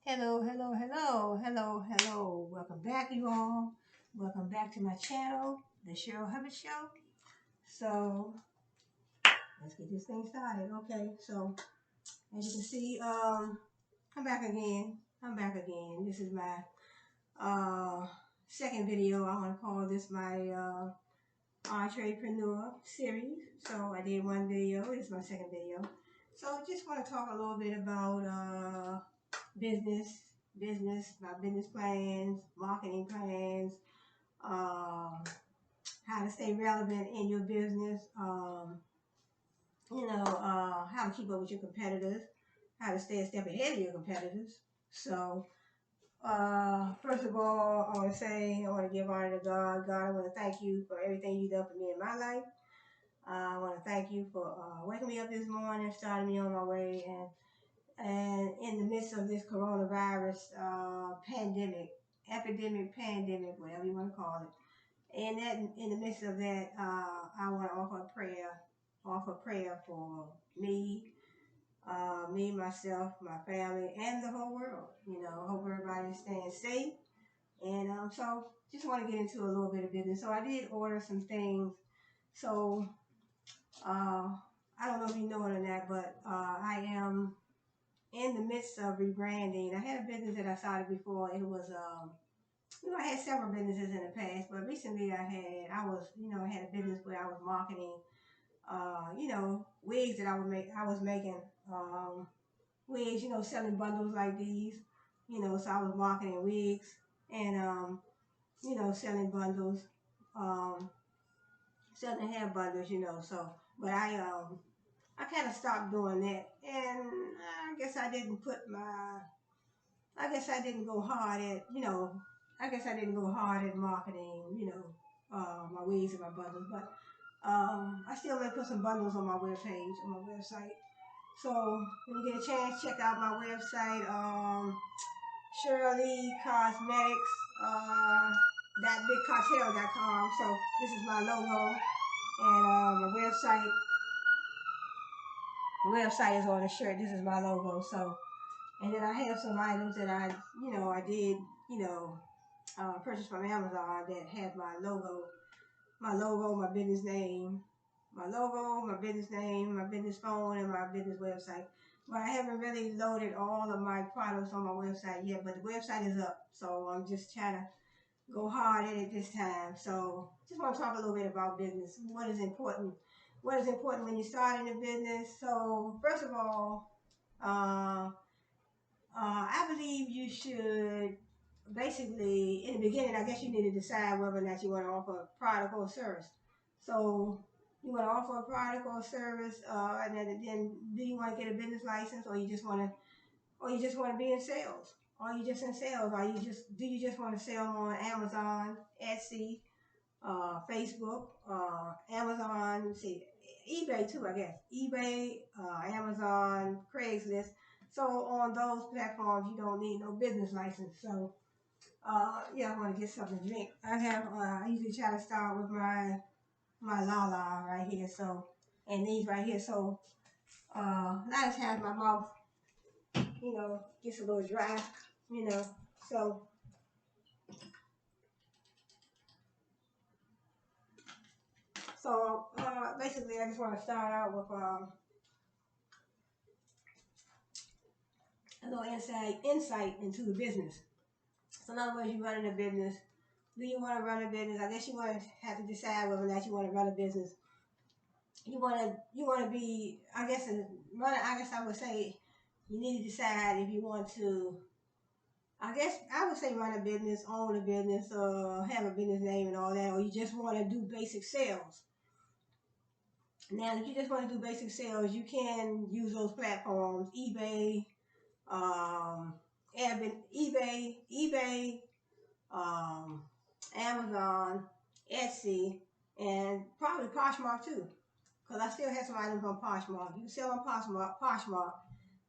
Hello, hello, hello, hello, hello. Welcome back, you all. Welcome back to my channel, The Cheryl Hubbard Show. So, let's get this thing started. Okay, so as you can see, I'm back again. This is my second video. I want to call this my Entrepreneur series. So I did one video. This is my second video. So just want to talk a little bit about business, my business plans, marketing plans, how to stay relevant in your business, how to keep up with your competitors, how to stay a step ahead of your competitors. So, first of all, I want to give honor to God. God, I want to thank you for everything you've done for me in my life. I want to thank you for waking me up this morning, starting me on my way, and in the midst of this coronavirus pandemic, whatever you want to call it, and that in the midst of that, I want to offer prayer for me, myself, my family, and the whole world. Hope everybody's staying safe. And so just want to get into a little bit of business. So I did order some things. So I don't know if you know it or not, but I am in the midst of rebranding. I had a business that I started before. It was, I had several businesses in the past, but recently I had a business where I was marketing, wigs that I was making, wigs, selling bundles like these, so I was marketing wigs and, selling bundles, um, selling hair bundles, so, but I kind of stopped doing that, and I guess I didn't go hard at, marketing, my wigs and my bundles, but I still may put some bundles on my webpage, on my website. So when you get a chance, check out my website, Shirley Cosmetics, .bigcartel.com. So this is my logo, and my website is on the shirt. This is my logo. So, and then I have some items that I did, purchase from Amazon that had my logo, my business name, my business phone, and my business website. But I haven't really loaded all of my products on my website yet, but the website is up. So I'm just trying to go hard at it this time. So just want to talk a little bit about business. What is important? What is important when you're starting a business? So first of all, I believe you should basically, in the beginning, I guess you need to decide whether or not you want to offer a product or a service. So you want to offer a product or a service, and then do you want to get a business license, or you just want to be in sales? Are you just in sales? Do you just want to sell on Amazon, Etsy, Facebook, Amazon, eBay too, I guess. eBay, Amazon, Craigslist. So on those platforms, you don't need no business license. So, I want to get something to drink. I usually try to start with my Lala right here. So, and these right here. So, a lot of times my mouth, gets a little dry, So, basically, I just want to start out with a little insight into the business. So in other words, you're running a business. Do you want to run a business? I guess you want to have to decide whether or not you want to run a business. You want to be, I guess I would say you need to decide if you want to, I guess I would say run a business, own a business, have a business name and all that, or you just want to do basic sales. Now, if you just want to do basic sales, you can use those platforms, eBay, eBay, Amazon, Etsy, and probably Poshmark too. Because I still have some items on Poshmark. You can sell on Poshmark,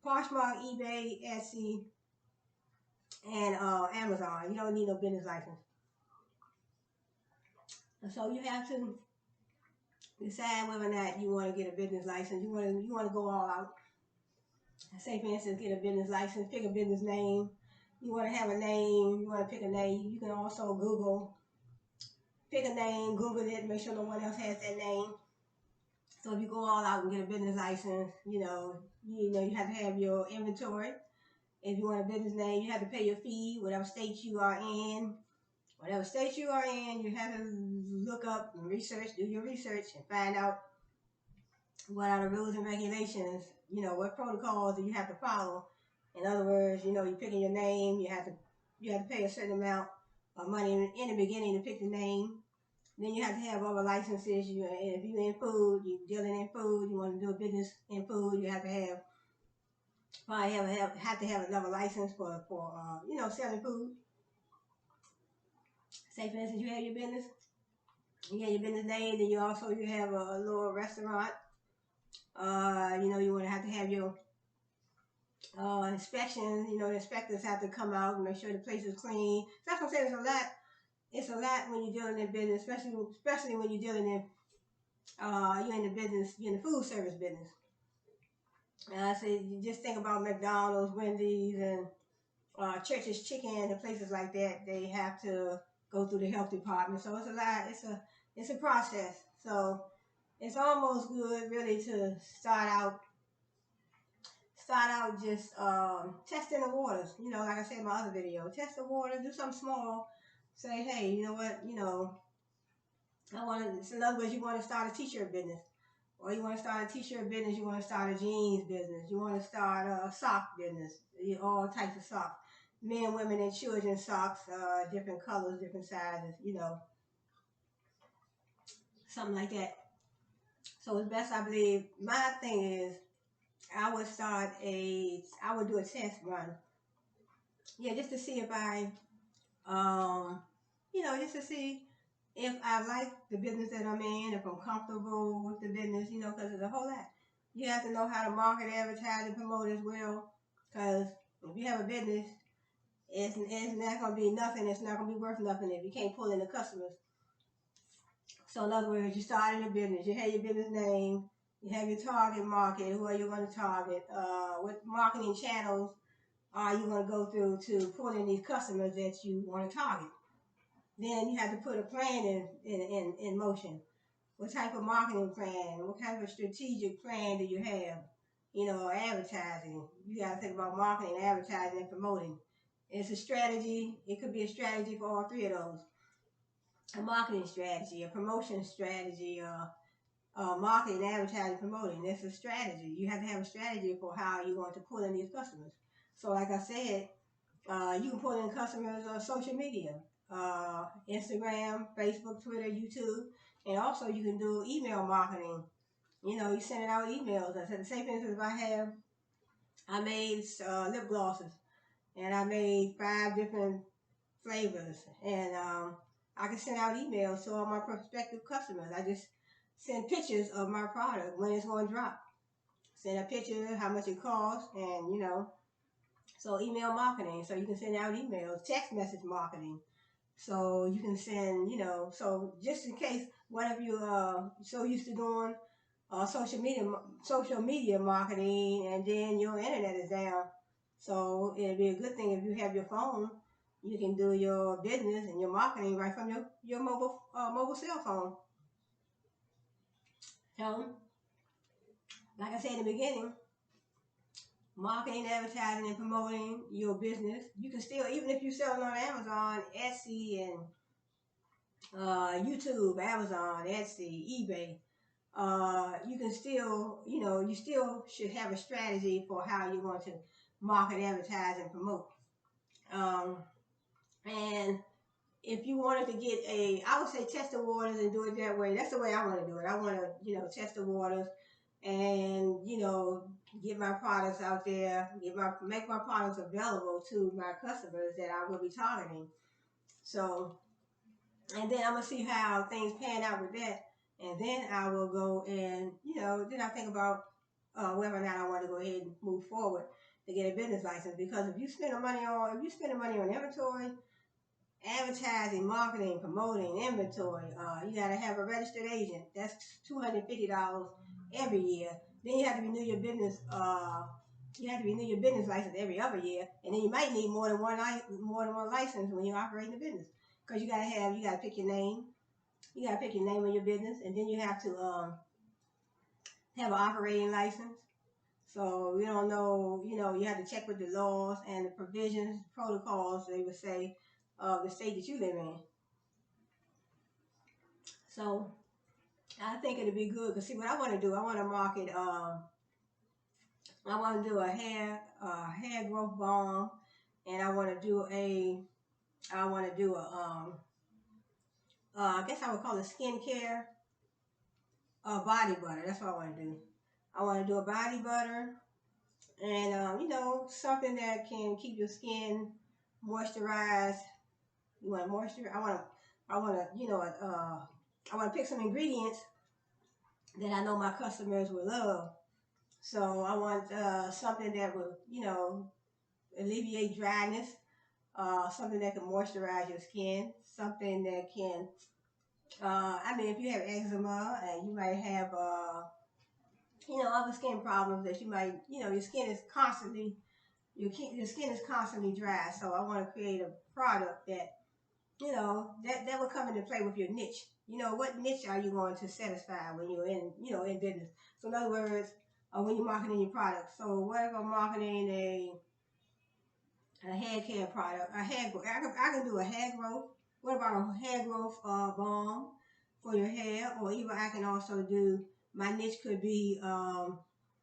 eBay, Etsy, and Amazon. You don't need no business license. And so you have to decide whether or not you want to get a business license. You want to go all out. Say, for instance, get a business license, pick a business name. you want to have a name, you want to pick a name. You can also pick a name, Google it, make sure no one else has that name. So if you go all out and get a business license, you have to have your inventory. If you want a business name, you have to pay your fee, whatever state you are in. Whatever state you are in, you have to look up and research, do your research, and find out what are the rules and regulations, what protocols do you have to follow. In other words, you're picking your name, you have to pay a certain amount of money in the beginning to pick the name. Then you have to have other licenses. If you're in food, you're dealing in food, you want to do a business in food, you have to have another license for selling food. Say for instance, you have your business name, then you have a little restaurant. You want to have your inspections. The inspectors have to come out and make sure the place is clean. So that's what I'm saying. It's a lot when you're dealing in business, especially when you're dealing in you're in the business, you're in the food service business. So you just think about McDonald's, Wendy's, and Church's Chicken and places like that. They have to go through the health department. So it's a lot. It's a process. So it's almost good really to start out just testing the waters. Like I said in my other video, test the water, do something small. Say, hey, you know what? In other words, you want to start a t-shirt business. Or you want to start a t-shirt business, you want to start a jeans business, you want to start a sock business, all types of socks. Men, women, and children socks, different colors, different sizes, something like that. So it's best, I believe, my thing is, I would do a test run. Yeah, just to see if just to see if I like the business that I'm in, if I'm comfortable with the business, because there's a whole lot. You have to know how to market, advertise, and promote as well. Because if you have a business, it's not going to be nothing. It's not going to be worth nothing if you can't pull in the customers. So in other words, you started a business. You have your business name. You have your target market, who are you going to target, what marketing channels are you going to go through to pull in these customers that you want to target. Then you have to put a plan in motion. What type of marketing plan? What kind of strategic plan do you have? Advertising. You got to think about marketing, advertising, and promoting. It's a strategy. It could be a strategy for all three of those. A marketing strategy, a promotion strategy, marketing, advertising, promoting. That's a strategy. You have to have a strategy for how you want to pull in these customers. So like I said, you can pull in customers on social media. Instagram, Facebook, Twitter, YouTube, and also you can do email marketing. You sending out emails. I said, say for instance, if I made lip glosses, and I made 5 different flavors, and I can send out emails to all my prospective customers. I just send pictures of my product when it's going to drop. Send a picture, how much it costs, and so email marketing. So you can send out emails, text message marketing. So you can send, so just in case, whatever you're so used to doing social media marketing, and then your internet is down. So it'd be a good thing if you have your phone. You can do your business and your marketing right from your mobile cell phone. So, like I said in the beginning, marketing, advertising, and promoting your business. You can still, even if you're selling on Amazon, Etsy, and YouTube, Amazon, Etsy, eBay, you can still, you still should have a strategy for how you're going to market, advertise, and promote. And if you wanted to get I would say test the waters and do it that way. That's the way I want to do it. I want to, test the waters and, get my products out there, make my products available to my customers that I will be targeting. So, and then I'm going to see how things pan out with that. And then I will go and, then I think about whether or not I want to go ahead and move forward to get a business license. Because if you spend the money on inventory, advertising, marketing, promoting, inventory, you got to have a registered agent. That's $250 every year. Then you have to renew your business You have to renew your business license every other year, and then you might need more than one license when you're operating the business, because you gotta pick your name. You gotta pick your name of your business, and then you have to have an operating license. So you don't know, you have to check with the laws and the provisions, protocols, they would say, of the state that you live in. So I think it'd be good, because see what I want to do, I want to market, I want to do a hair growth balm, and I want to do I guess I would call it skincare, body butter. That's what I want to do. I want to do a body butter, and something that can keep your skin moisturized. You want moisture? I want to, I want to pick some ingredients that I know my customers will love. So I want something that will, alleviate dryness, something that can moisturize your skin, something that can, if you have eczema and you might have, other skin problems that you might, your skin is constantly, your skin is constantly dry. So I want to create a product that, that will come into play with your niche. What niche are you going to satisfy when you're in business? So in other words, when you're marketing your product. So what if I'm marketing a hair care product, a hair growth? I can do a hair growth. What about a hair growth balm for your hair? Or even I can also do, my niche could be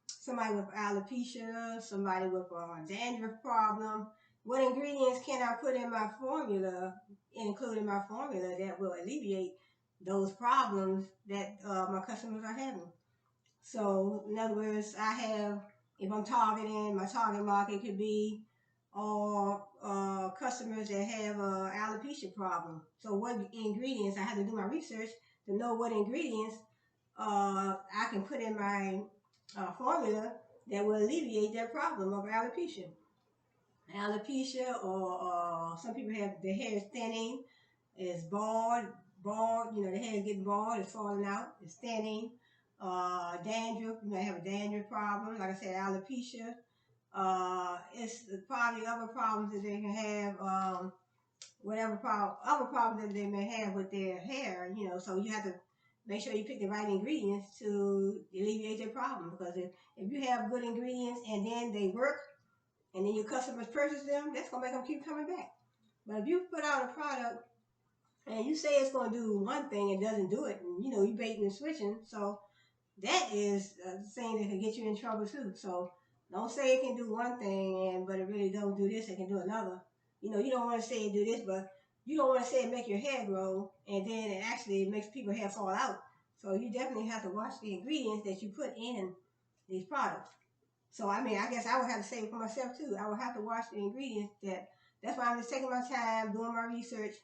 somebody with alopecia, somebody with a dandruff problem. What ingredients can I put in my formula, including my formula, that will alleviate those problems that my customers are having? So, in other words, if I'm targeting, my target market could be all customers that have alopecia problem. So, what ingredients, I have to do my research to know what ingredients I can put in my formula that will alleviate their problem of alopecia. Alopecia, or some people have their hair is thinning, it's bald, the hair is getting bald, it's falling out, it's thinning. Dandruff, you might have a dandruff problem, like I said, alopecia. It's probably other problems that they can have, other problems that they may have with their hair, so you have to make sure you pick the right ingredients to alleviate their problem. Because if you have good ingredients and then they work, and then your customers purchase them, that's going to make them keep coming back. But if you put out a product and you say it's going to do one thing and doesn't do it, and you baiting and switching, so that is a thing that can get you in trouble too. So don't say it can do one thing, but it really don't do this, it can do another. You don't want to say it do this, but you don't want to say it make your hair grow, and then it actually makes people's hair fall out. So you definitely have to watch the ingredients that you put in these products. So, I guess I would have to say it for myself too. I would have to watch the ingredients. That's why I'm just taking my time, doing my research,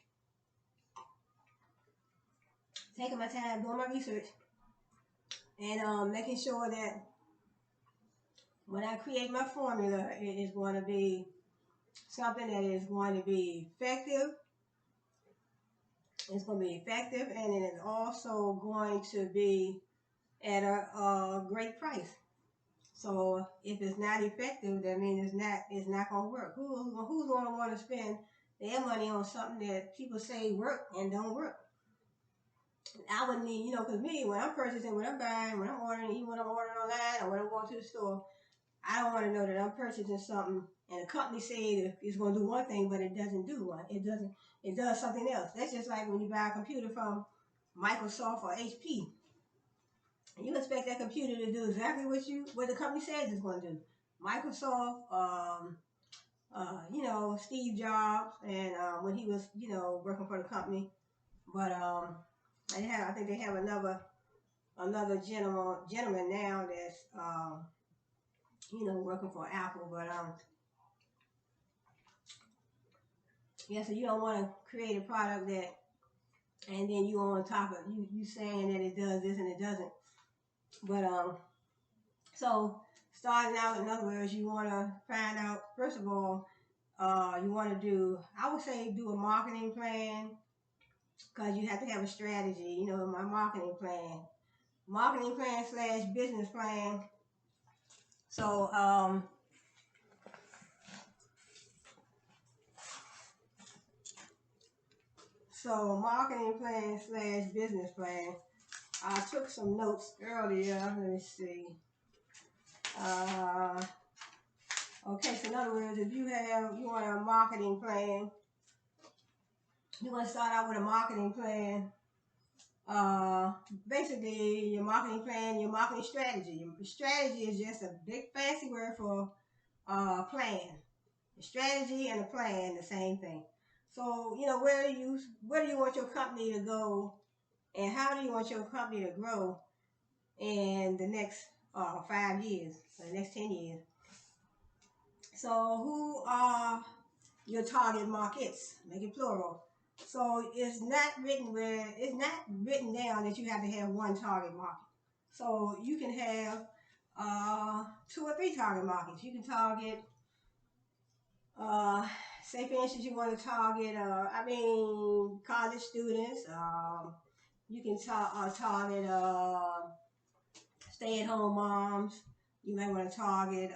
and making sure that when I create my formula, it is going to be something that is going to be effective. It's going to be effective, and it is also going to be at a great price. So if it's not effective, that means it's not going to work. Who's going to want to spend their money on something that people say work and don't work? I would need, because me, when I'm purchasing, when I'm buying, when I'm ordering, even when I'm ordering online or when I'm going to the store, I don't want to know that I'm purchasing something and the company said it's going to do one thing, but it doesn't do one. It does something else. That's just like when you buy a computer from Microsoft or HP. You expect that computer to do exactly what the company says it's going to do. Microsoft, Steve Jobs, and when he was, working for the company. But I think they have another gentleman now that's, working for Apple. But yeah, so you don't want to create a product that, and then you on top of you saying that it does this and it doesn't. But so starting out, in other words, you want to find out, first of all, you want to I would say do a marketing plan, because you have to have a strategy. My marketing plan / business plan. So So marketing plan slash business plan. I took some notes earlier. Let me see. Uh, okay, so in other words, if you want a marketing plan, you want to start out with a marketing plan. Basically, your marketing plan, your marketing strategy. Your strategy is just a big fancy word for plan. A strategy and a plan, the same thing. So, where do you want your company to go, and how do you want your company to grow in the next 5 years, or the next 10 years? So, who are your target markets? Make it plural. So it's not written down that you have to have one target market. So you can have 2 or 3 target markets. You can target, say for instance, you want to target, college students. You can target stay-at-home moms. You might want to target,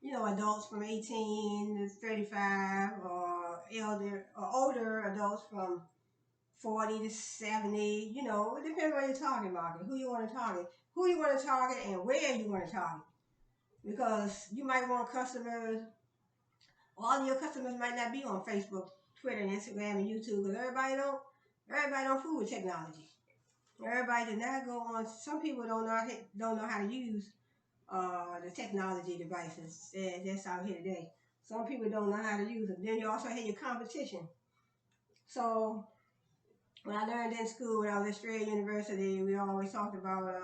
adults from 18 to 35, or older adults from 40 to 70. It depends on your target market, who you want to target, and where you want to target. Because you might want customers, all of your customers might not be on Facebook, Twitter, and Instagram, and YouTube, because everybody don't fool with technology. Everybody did not go on. Some people don't know how to use the technology devices that's out here today. Some people don't know how to use them. Then you also have your competition. So when I learned in school, when I was at Strayer University, we always talked about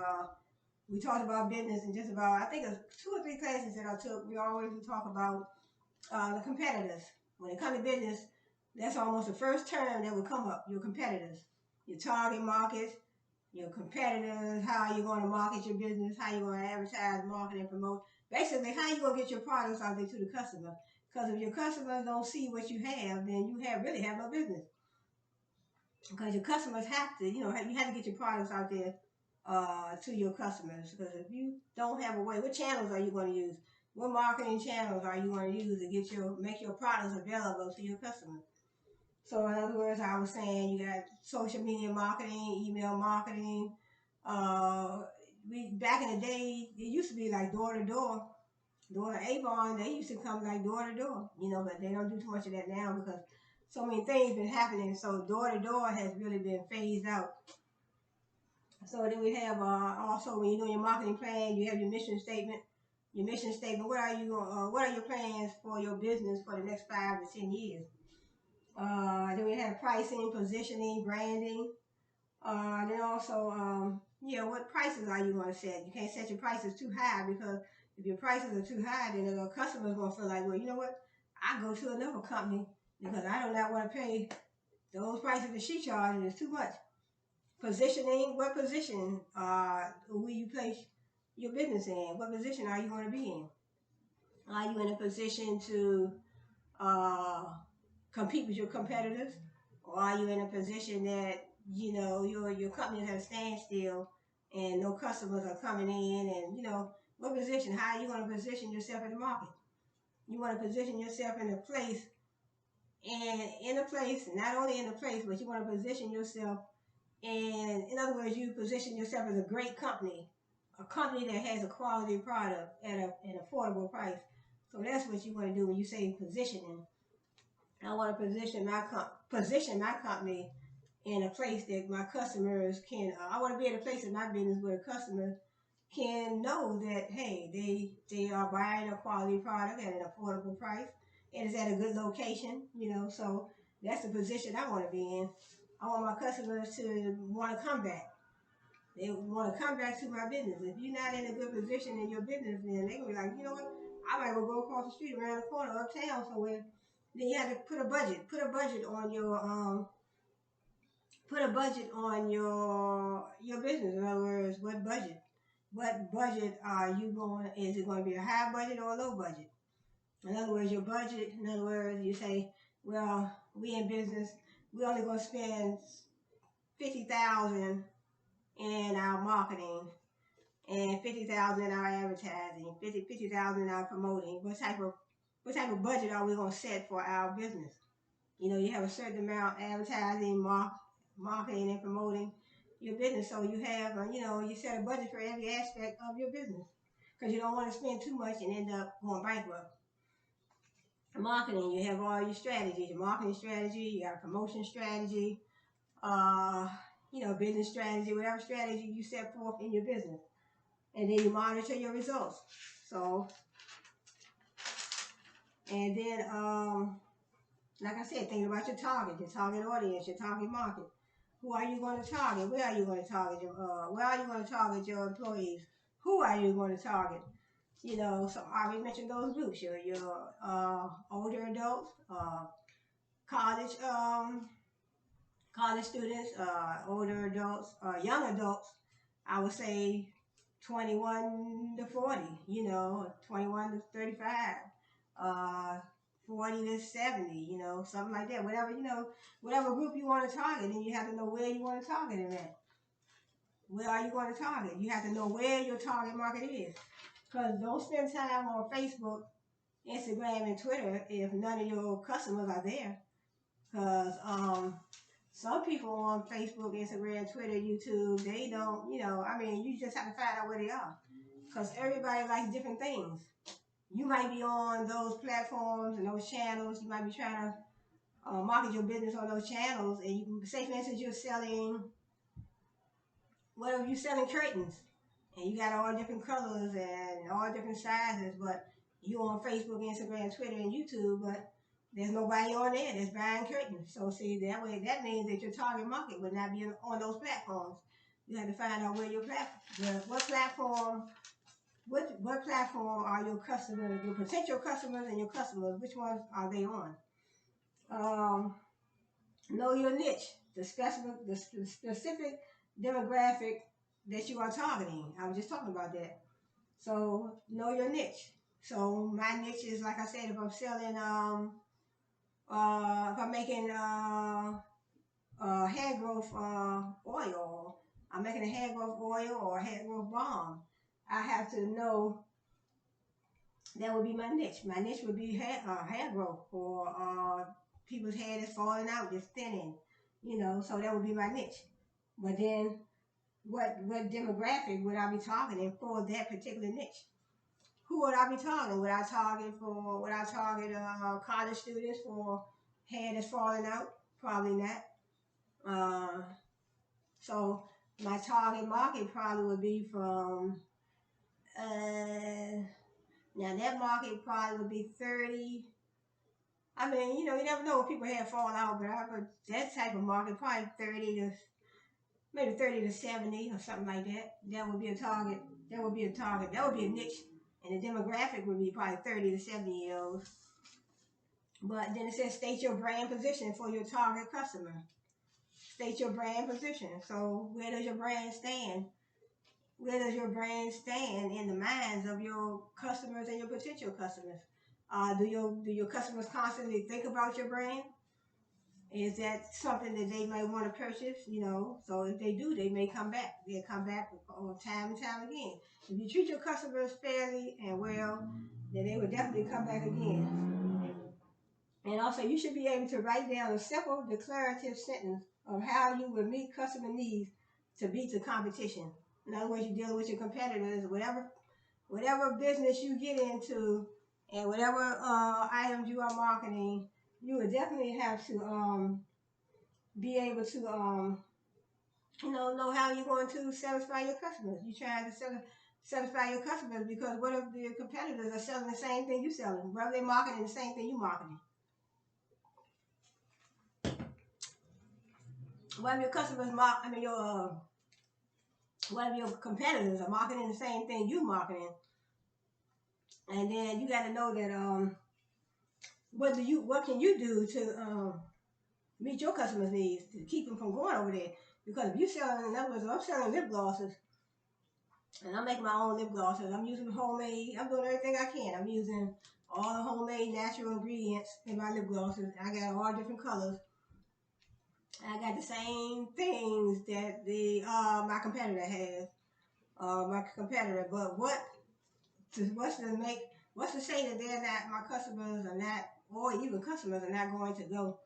business, and just about, I think it was 2 or 3 classes that I took. We always would talk about the competitors. When it comes to business, that's almost the first term that would come up. Your competitors, your target markets, your competitors, how you're going to market your business, how you're going to advertise, market, and promote. Basically, how you're going to get your products out there to the customer. Because if your customers don't see what you have, then you really have no business. Because your customers have to, you have to get your products out there to your customers. Because if you don't have a way, what channels are you going to use? What marketing channels are you going to use to make your products available to your customers? So in other words, I was saying you got social media marketing, email marketing. Back in the day, it used to be like door to door. Door to Avon, they used to come like door to door, but they don't do too much of that now because so many things been happening. So door to door has really been phased out. So then we have also, when you're doing your marketing plan, you have your mission statement. Your mission statement. What are your plans for your business for the next 5 to 10 years? Then we have pricing, positioning, branding. Then also, what prices are you going to set? You can't set your prices too high, because if your prices are too high, then the customer's going to feel like, well, you know what? I go to another company because I do not want to pay those prices that she charges. It's too much. Positioning. What position will you place your business in? What position are you going to be in? Are you in a position to compete with your competitors, or are you in a position that your company is at a standstill and no customers are coming in? And what position? How are you going to position yourself in the market? You want to position yourself in a place, not only in a place, but you want to position yourself. And in other words, you position yourself as a great company, a company that has a quality product at an affordable price. So that's what you want to do when you say positioning. I want to position my company in a place that my customers can. I want to be in a place in my business where the customers can know that, hey, they are buying a quality product at an affordable price, and it's at a good location. So that's the position I want to be in. I want my customers to want to come back. They want to come back to my business. If you're not in a good position in your business, then they're going to be like, you know what? I might go across the street, around the corner, uptown somewhere. Then you have to put a budget. Put a budget on your business. In other words, what budget? What budget are you going? Is it going to be a high budget or a low budget? In other words, your budget. In other words, you say, well, we in business. We only going to spend $50,000 in our marketing, and $50,000 in our advertising, $50,000 in our promoting. What type of budget are we going to set for our business? You know, you have a certain amount advertising, marketing, and promoting your business. So you have, you know, you set a budget for every aspect of your business because you don't want to spend too much and end up going bankrupt. Marketing, you have all your strategies, your marketing strategy, you got a promotion strategy, uh, you know, business strategy, whatever strategy you set forth in your business. And then you monitor your results. So, and then, like I said, think about your target audience, your target market. Who are you going to target? Where are you going to target where are you going to target your employees? Who are you going to target? You know, so I already mentioned those groups. Your older adults, college college students, older adults, young adults. I would say 21 to 40. You know, 21 to 35. Uh, 40 to 70, you know, something like that. Whatever, you know, whatever group you want to target, and you have to know where you want to target them at. Where are you going to target? You have to know where your target market is. Because don't spend time on Facebook, Instagram, and Twitter if none of your customers are there. Because some people on Facebook, Instagram, Twitter, YouTube, they don't, you know, I mean, you just have to find out where they are. Because everybody likes different things. You might be on those platforms and those channels. You might be trying to market your business on those channels. And you can say, for instance, you're selling, whatever, you're selling curtains. And you got all different colors and all different sizes. But you're on Facebook, Instagram, Twitter, and YouTube. But there's nobody on there that's buying curtains. So see, that way, that means that your target market would not be on those platforms. You have to find out where your platform, what platform are your customers, your potential customers and your customers, which ones are they on? Know your niche, the specific demographic that you are targeting. I was just talking about that. So know your niche. So my niche is, like I said, if I'm selling, if I'm making hair growth oil, I'm making a hair growth oil or a hair growth balm, I have to know that would be my niche. My niche would be hair growth or people's hair that's falling out, just thinning, you know, so that would be my niche. But then what demographic would I be targeting for that particular niche? Who would I be targeting? Would I target college students for hair that's falling out? Probably not. So my target market probably would be from, now that market probably would be 30. I mean, you know, you never know when people have fall out, but that type of market, probably 30 to, maybe 30 to 70 or something like that. That would be a target. That would be a target. That would be a niche. And the demographic would be probably 30 to 70-year-olds. But then it says state your brand position for your target customer. State your brand position. So where does your brand stand? Where does your brand stand in the minds of your customers and your potential customers? Do your customers constantly think about your brand? Is that something that they may want to purchase? You know, so if they do, they may come back. They'll come back time and time again. If you treat your customers fairly and well, then they will definitely come back again. And also, you should be able to write down a simple declarative sentence of how you would meet customer needs to beat the competition. In other words, you're dealing with your competitors, whatever business you get into, and whatever items you are marketing, you would definitely have to be able to know how you're going to satisfy your customers. You're trying to satisfy your customers because what if your competitors are selling the same thing you're selling? What if they're marketing the same thing you're marketing? What if your customers what if your competitors are marketing the same thing you're marketing? And then you got to know that what can you do to meet your customers' needs to keep them from going over there? Because if you're selling, in other words, if I'm selling lip glosses, and I'm making my own lip glosses, I'm using homemade, I'm doing everything I can. I'm using all the homemade natural ingredients in my lip glosses. I got all different colors. I got the same things that my competitor has. But what's to say that they're not, my customers are not, or even customers are not going to go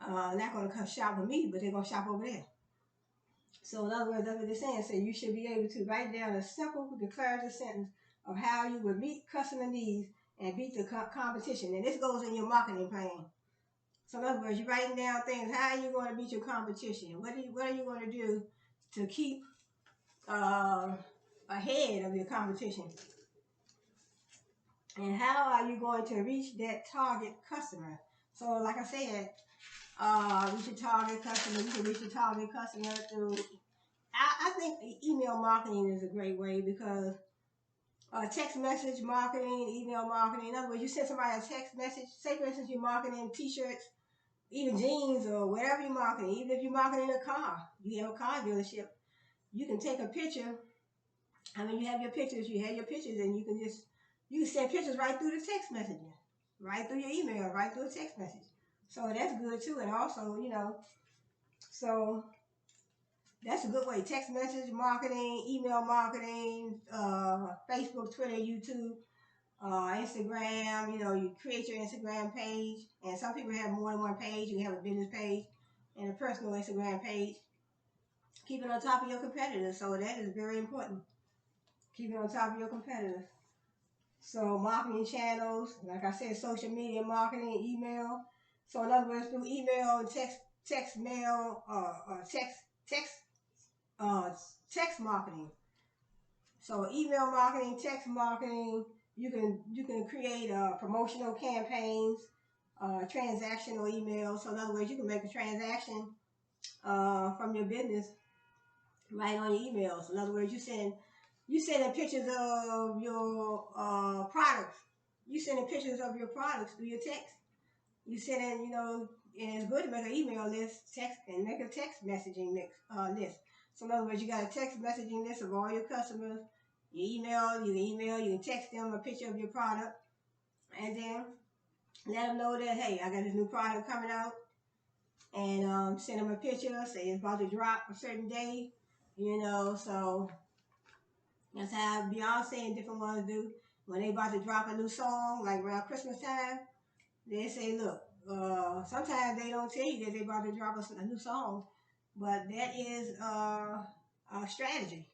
not going to come shop with me, but they're going to shop over there. So in other words, that's what they're saying. So you should be able to write down a simple declarative sentence of how you would meet customer needs and beat the competition. And this goes in your marketing plan. So in other words, you're writing down things. How are you going to beat your competition? What are you going to do to keep ahead of your competition? And how are you going to reach that target customer? So like I said, reach your target customer. You can reach your target customer through, I think email marketing is a great way, because text message marketing, email marketing. In other words, you send somebody a text message. Say for instance, you're marketing t-shirts, even jeans, or whatever you're marketing. Even if you're marketing a car, you have a car dealership, you can take a picture. I mean, you have your pictures, and you can send pictures right through the text messaging, right through your email, right through a text message. So that's good too. And also, so that's a good way. Text message marketing, email marketing, Facebook, Twitter, YouTube, Instagram. You create your Instagram page, and some people have more than one page. You can have a business page and a personal Instagram page. Keep it on top of your competitors. So that is very important. Keep it on top of your competitors. So marketing channels, like I said, social media marketing, email. So in other words, through email and text mail, text marketing. So email marketing, text marketing. You can create promotional campaigns, transactional emails. So in other words, you can make a transaction from your business right on your emails. In other words, you sending pictures of your products. You sending pictures of your products through your text. You sending, and it's good to make an email list, and make a text messaging list. So in other words, you got a text messaging list of all your customers. You can text them a picture of your product, and then let them know that, hey, I got this new product coming out, and send them a picture, say it's about to drop a certain day, so that's how Beyonce and different ones do. When they about to drop a new song, like around Christmas time, they say, look, sometimes they don't tell you that they're about to drop a new song, but that is a strategy.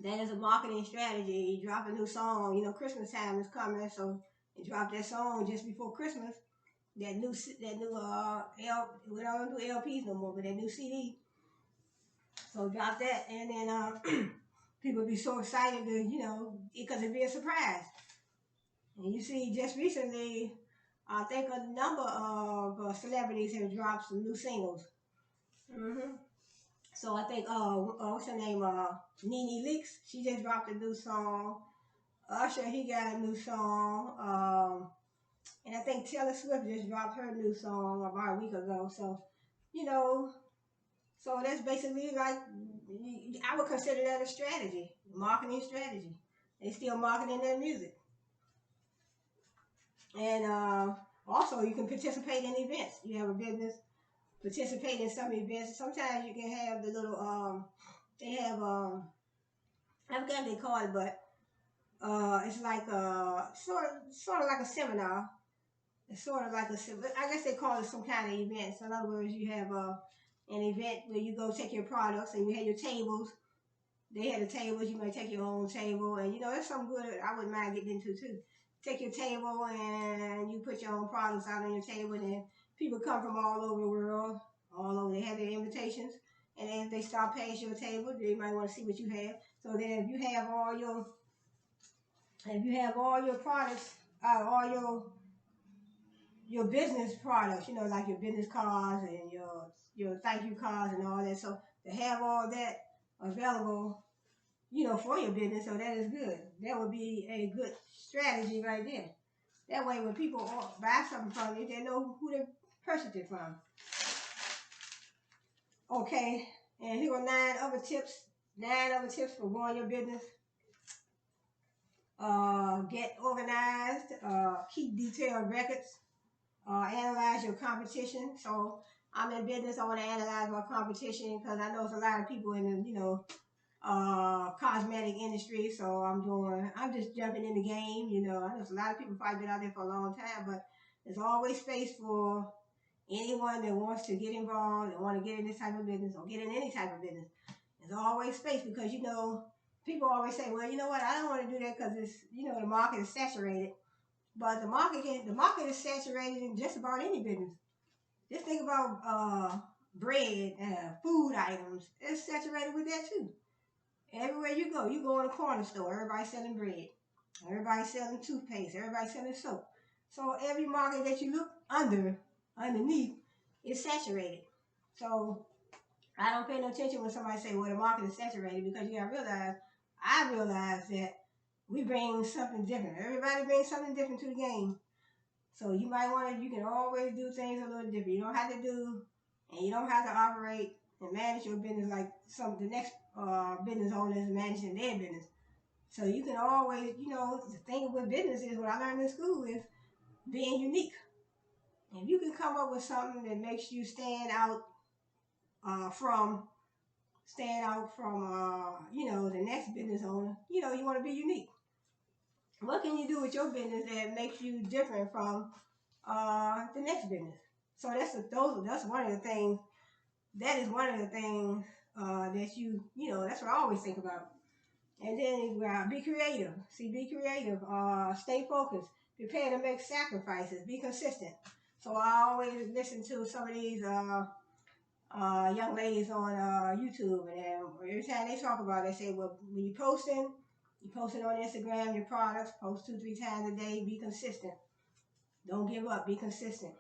That is a marketing strategy. You drop a new song, Christmas time is coming, so you drop that song just before Christmas. That new we don't do LPs no more, but that new CD. So drop that, and then people be so excited to, because it'd be a surprise. And you see, just recently, I think a number of celebrities have dropped some new singles. So I think, what's her name? Nene Leakes. She just dropped a new song. Usher, he got a new song. And I think Taylor Swift just dropped her new song about a week ago. So, so that's basically like, I would consider that a strategy, marketing strategy. They still marketing their music. And also, you can participate in events. You have a business, participate in some events. Sometimes you can have the little, they have, I forgot what they call it, but it's like sort of like a seminar. It's sort of like I guess they call it some kind of event. So in other words, you have an event where you go take your products and you have your tables. They have the tables. You may take your own table, and that's something good I wouldn't mind getting into too. Take your table and you put your own products out on your table, and people come from all over the world, all over. They have their invitations, and then if they stop past your table, they might want to see what you have. So then, if you have all your products, all your business products, like your business cards and your thank you cards and all that. So to have all that available, for your business, so that is good. That would be a good strategy right there. That way, when people buy something from you, they know who they purchased it from. Okay, and here are 9 other tips. 9 other tips for growing your business. Get organized. Keep detailed records. Analyze your competition. So I'm in business. I want to analyze my competition because I know there's a lot of people in the cosmetic industry. So I'm just jumping in the game. I know there's a lot of people probably been out there for a long time, but there's always space for anyone that wants to get involved and want to get in this type of business or get in any type of business, there's always space because, you know, people always say, well, you know what, I don't want to do that because it's, you know, the market is saturated. But the market is saturated in just about any business. Just think about bread and food items. It's saturated with that too. Everywhere you go in a corner store, everybody's selling bread. Everybody's selling toothpaste. Everybody's selling soap. So every market that you look underneath, is saturated. So I don't pay no attention when somebody say, well, the market is saturated, because you gotta realize, I realize that we bring something different. Everybody brings something different to the game. So you might want to, you can always do things a little different. You don't have to do, and you don't have to operate and manage your business like the next business owners managing their business. So you can always, you know, the thing with business is, what I learned in school is being unique. If you can come up with something that makes you stand out from you know, the next business owner, you know, you want to be unique. What can you do with your business that makes you different from the next business? So that's one of the things. That is one of the things that you know, that's what I always think about. And then be creative. See, be creative. Stay focused. Prepare to make sacrifices. Be consistent. So I always listen to some of these young ladies on YouTube, and every time they talk about it, they say, well, when you posting on Instagram your products, post 2-3 times a day. Be consistent. Don't give up. Be consistent.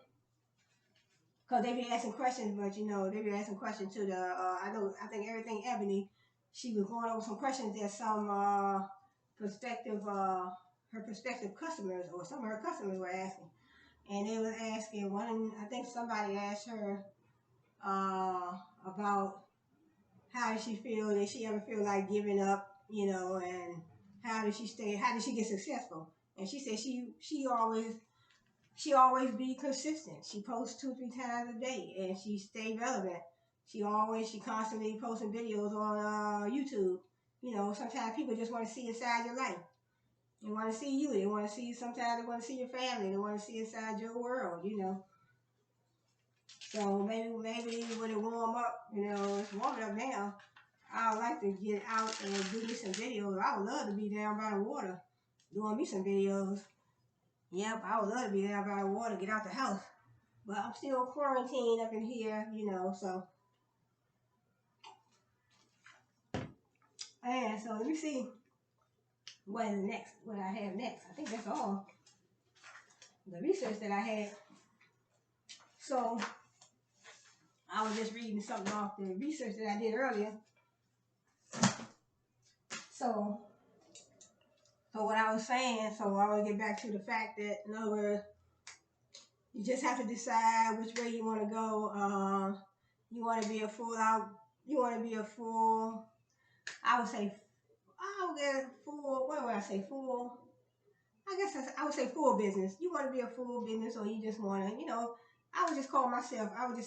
Because they be asking questions, but you know, they be asking questions to the, I think Everything Ebony, she was going over some questions that some her prospective customers, or some of her customers were asking. And they was asking, I think somebody asked her about how does she feel, did she ever feel like giving up, you know, and how did she get successful? And she said she always be consistent. She posts 2-3 times a day, and she stay relevant. She constantly posting videos on YouTube. You know, sometimes people just want to see inside your life. They want to see you. They want to see, sometimes they want to see your family. They want to see inside your world, you know. So maybe when it warm up, you know, it's warming up now, I would like to get out and do me some videos. I would love to be down by the water doing me some videos. Yep, I would love to be down by the water, get out the house. But I'm still quarantined up in here, you know, so. And so let me see what I have next. I think that's all the research that I had. So I was just reading something off the research that I did earlier. So what I was saying, so I want to get back to the fact that, in other words, you just have to decide which way you want to go. You want to be a full, I would say, what would I say, full, I would say full business. You want to be a full business, or you just want to, you know, I would just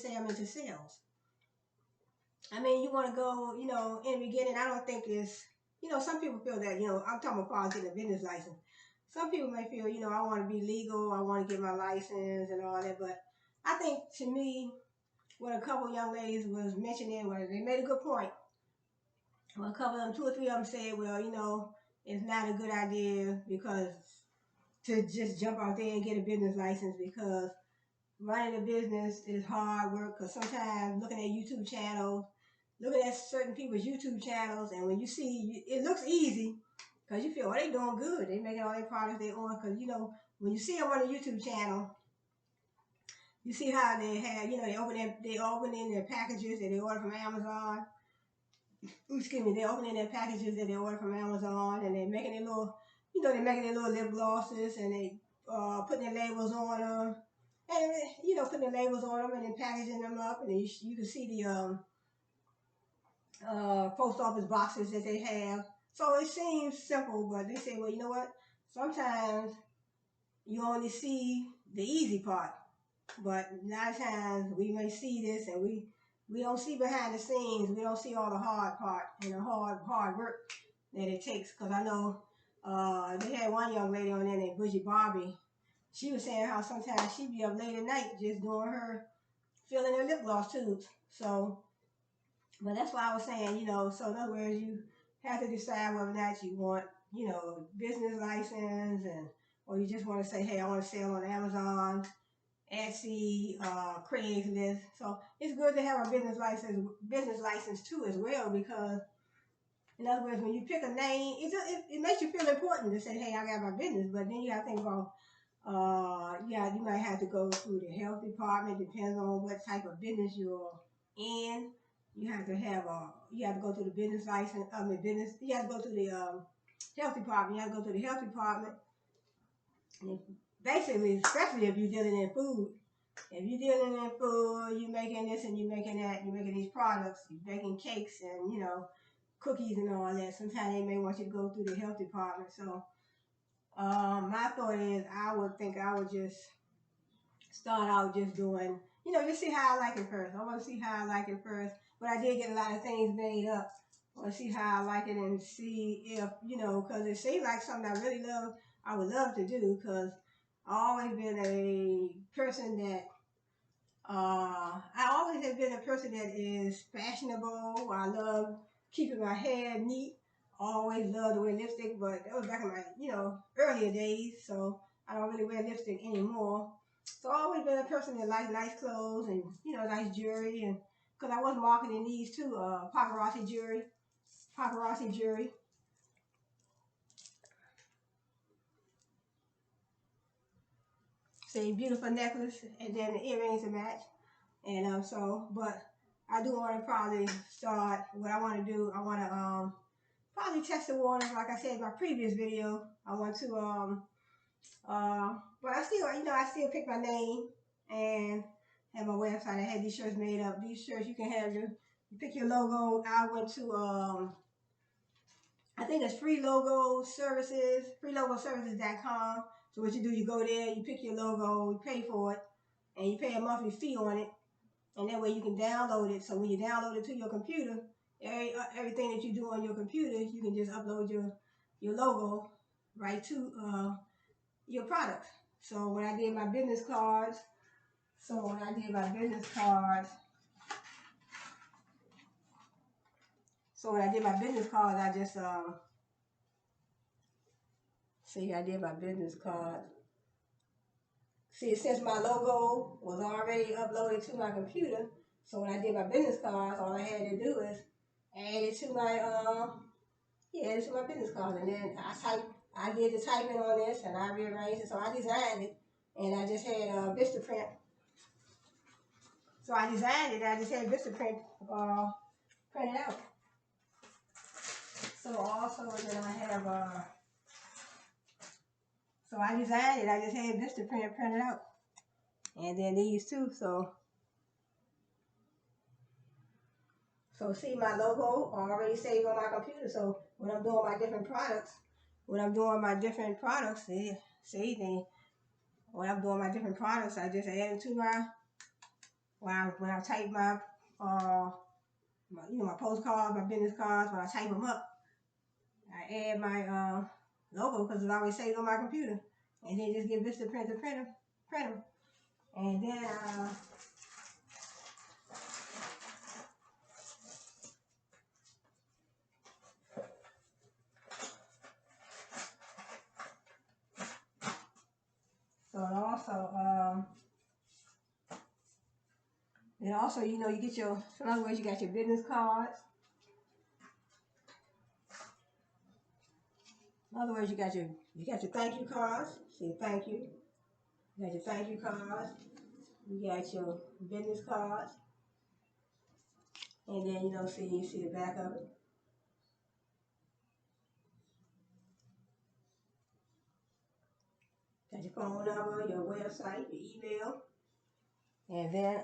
say I'm into sales. I mean, you want to go, you know, in the beginning, I don't think it's, you know, some people feel that, you know, I'm talking about getting a business license. Some people may feel, you know, I want to be legal, I want to get my license and all that, but I think, to me, what a couple of young ladies was mentioning, was they made a good point. Well, a couple of them, 2 or 3 of them said, well, you know, it's not a good idea because to just jump out there and get a business license, because running a business is hard work. Because sometimes looking at YouTube channels, looking at certain people's YouTube channels, and when you see, it looks easy because you feel, oh, they doing good. They making all their products they own. Because, you know, when you see them on a YouTube channel, you see how they have, you know, they open in their packages that they order from Amazon. Excuse me, they open in their packages that they order from Amazon, and they're making their little, you know, they're making their little lip glosses, and they putting their labels on them, and, you know, putting their labels on them and then packaging them up, and then you can see the post office boxes that they have. So it seems simple, but they say, well, you know what? Sometimes you only see the easy part, but 9 times we may see this, and we don't see behind the scenes. We don't see all the hard part and the hard work that it takes. Because I know they had one young lady on there named Bougie Barbie. She was saying how sometimes she'd be up late at night just doing her filling their lip gloss tubes. So, but that's why I was saying, you know, so in other words, you have to decide whether or not you want, you know, business license, and or you just want to say, hey, I want to sell on Amazon, Etsy, Craigslist. So it's good to have a business license too as well, because in other words, when you pick a name, it makes you feel important to say, hey, I got my business. But then you have to think about, yeah, you might have to go through the health department. Depends on what type of business you're in. You have to go through the business license. You have to go through the health department. You have to go through the health department. And basically, especially if you're dealing in food. If you're dealing in food, you're making this and you're making that, you're making these products, you're baking cakes and, you know, cookies and all that. Sometimes they may want you to go through the health department. So my thought is I would just start out just doing, you know, just see how I like it first. I want to see how I like it first. But I did get a lot of things made up. I want to see how I like it and see if, you know, because it seems like something I really love, I would love to do, because I've always been a person that I always have been a person that is fashionable. I love keeping my hair neat. Always loved to wear lipstick, but that was back in my, you know, earlier days. So I don't really wear lipstick anymore. So I've always been a person that likes nice clothes and, you know, nice jewelry. And because I was marketing these too, paparazzi jewelry. See, beautiful necklace, and then the earrings to match. And but I do want to probably start, what I want to do, I want to probably test the waters, like I said in my previous video. I want to, but I still, you know, I still pick my name and have my website. I had these shirts made up. These shirts, you can have you pick your logo. I went to, I think it's freelogoservices.com. So what you do, you go there, you pick your logo, you pay for it, and you pay a monthly fee on it. And that way you can download it. So when you download it to your computer, everything that you do on your computer, you can just upload your logo right to your products. So when I did my business cards, I just I did my business cards. See, since my logo was already uploaded to my computer, so when I did my business cards, all I had to do is add it to my business cards, and then I did the typing on this, and I rearranged it. So I designed it, and I just had Vistaprint. So I designed it, and I just had Vistaprint printed out. So also, then I have so I designed it, I just had Vistaprint printed out. And then these two, so see, my logo already saved on my computer. So when I'm doing my different products, I just add them to when I type my my postcards, my business cards, when I type them up, I add my logo because it's always saved on my computer, and then just get Vistaprint to print them, and then you know, you get your, so in other words, you got your business cards. In other words, you got your thank you cards. See, thank you. You got your thank you cards. You got your business cards. And then, you know, you see the back of it. Got your phone number, your website, your email. And then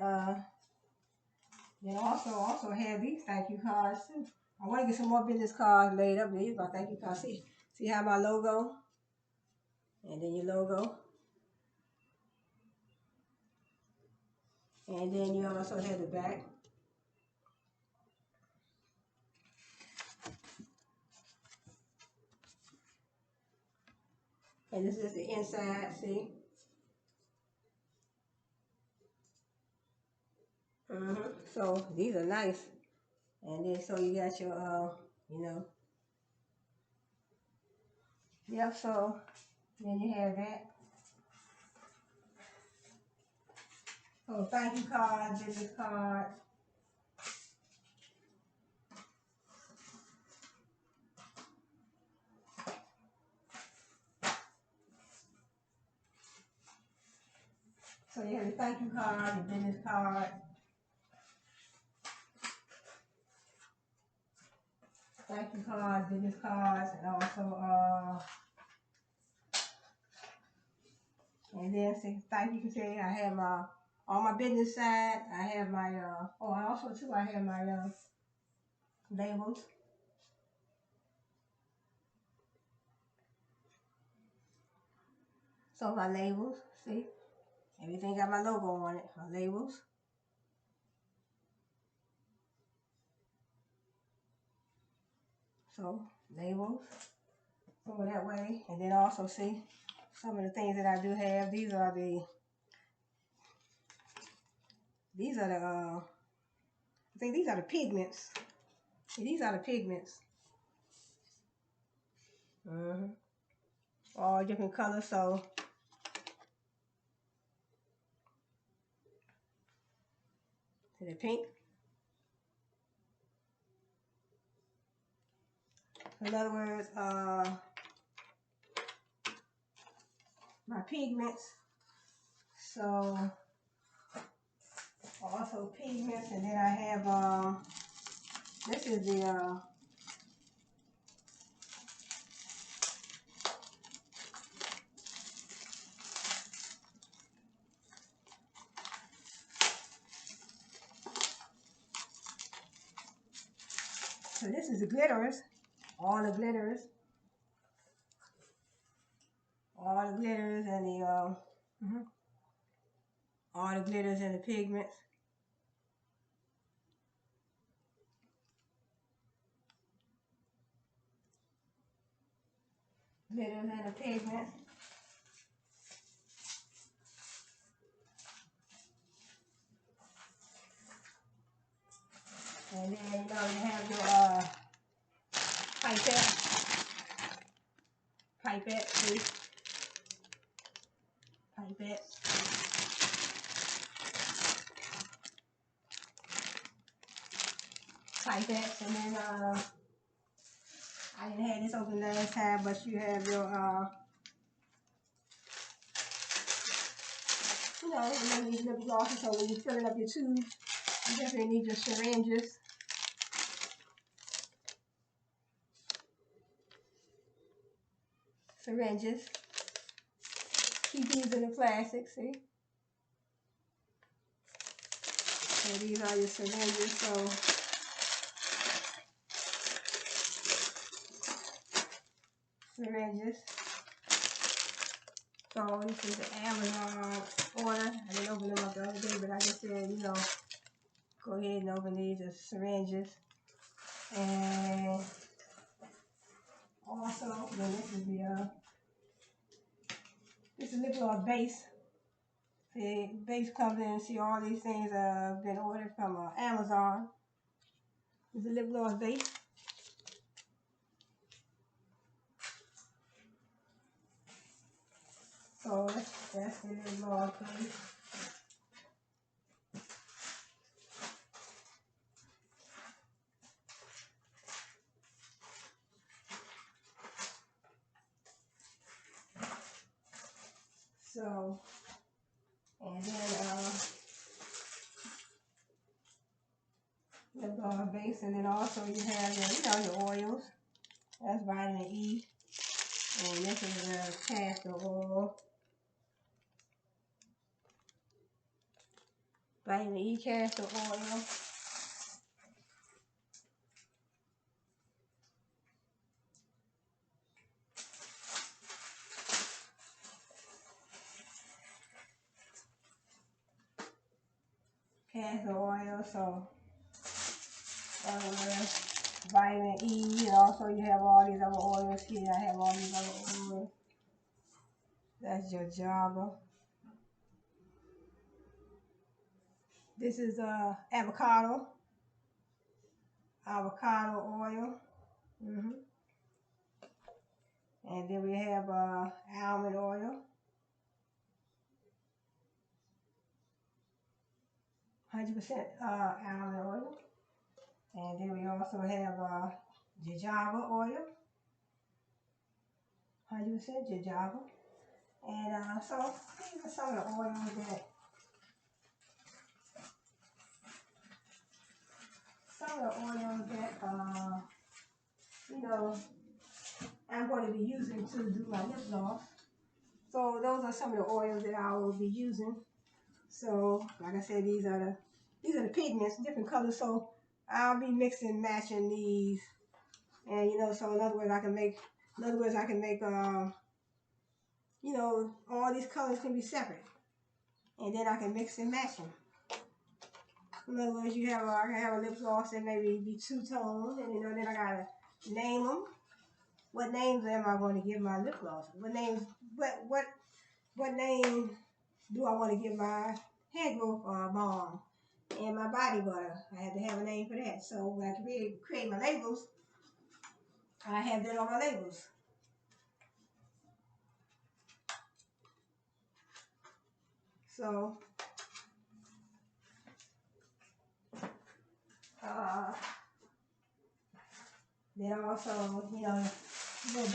also have these thank you cards too. I want to get some more business cards made up. These my thank you cards. See how my logo, and then your logo, and then you also have the back. And this is the inside. See. So these are nice. And then so you got your, you know, yep, so then you have that. So thank you cards, business cards. So you have your thank you card, your business card. Thank you cards, business cards, and also, and then say thank you can say I have my, on my business side, I have my, oh, I also too, I have my, labels. So my labels, see, everything got my logo on it, my labels. So labels, so that way, and then also see some of the things that I do have. These are the, I think these are the pigments. See, these are the pigments. All different colors, so the pink. In other words, my pigments. So also pigments, and then I have this is the so this is the glitters, all the glitters, all the glitters and the all the glitters and the pigments. Glitters and the pigments. And then you have your pipette, see? Pipette. Pipettes, and then I didn't have this open last time, but you have your you need lip glosses, so when you're filling up your tube, you definitely need your syringes. Keep these in the plastic, see? So these are your syringes, so syringes. So this is the Amazon order. I didn't open them up the other day, but I just said, go ahead and open these as syringes. And also, then this is lip gloss base. The base comes in, see all these things have been ordered from Amazon. This is a lip gloss base. So that's the lip gloss base. So, and then lip gloss base, and then also you have your oils. That's vitamin E, and this is castor oil. Vitamin E castor oil. Castor oil, so vitamin E, and also you have all these other oils here. I have all these other oils. That's your jojoba. This is avocado oil. hmm And then we have almond oil, 100% almond oil. And then we also have jojoba oil, 100% jojoba. And so these are some of the oils that you know, I'm going to be using to do my lip gloss. So those are some of the oils that I will be using. So like I said, these are the pigments, different colors. So I'll be mixing and matching these, and so in other words, I can make all these colors can be separate, and then I can mix and match them. In other words, I can have a lip gloss that maybe be two-tone, and then I gotta name them. What names am I going to give my lip gloss? What name do I want to give my hair growth balm and my body butter? I had to have a name for that. So when I create my labels, I have that on my labels. So then also, the little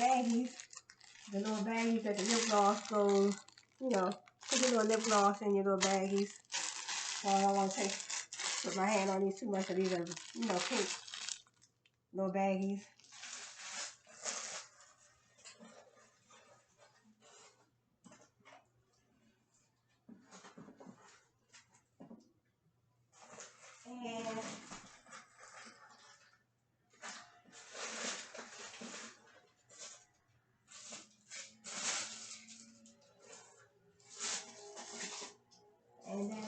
baggies that the lip gloss goes, put your little lip gloss in your little baggies. So I don't want to put my hand on these too much, so these are, pink little baggies. And then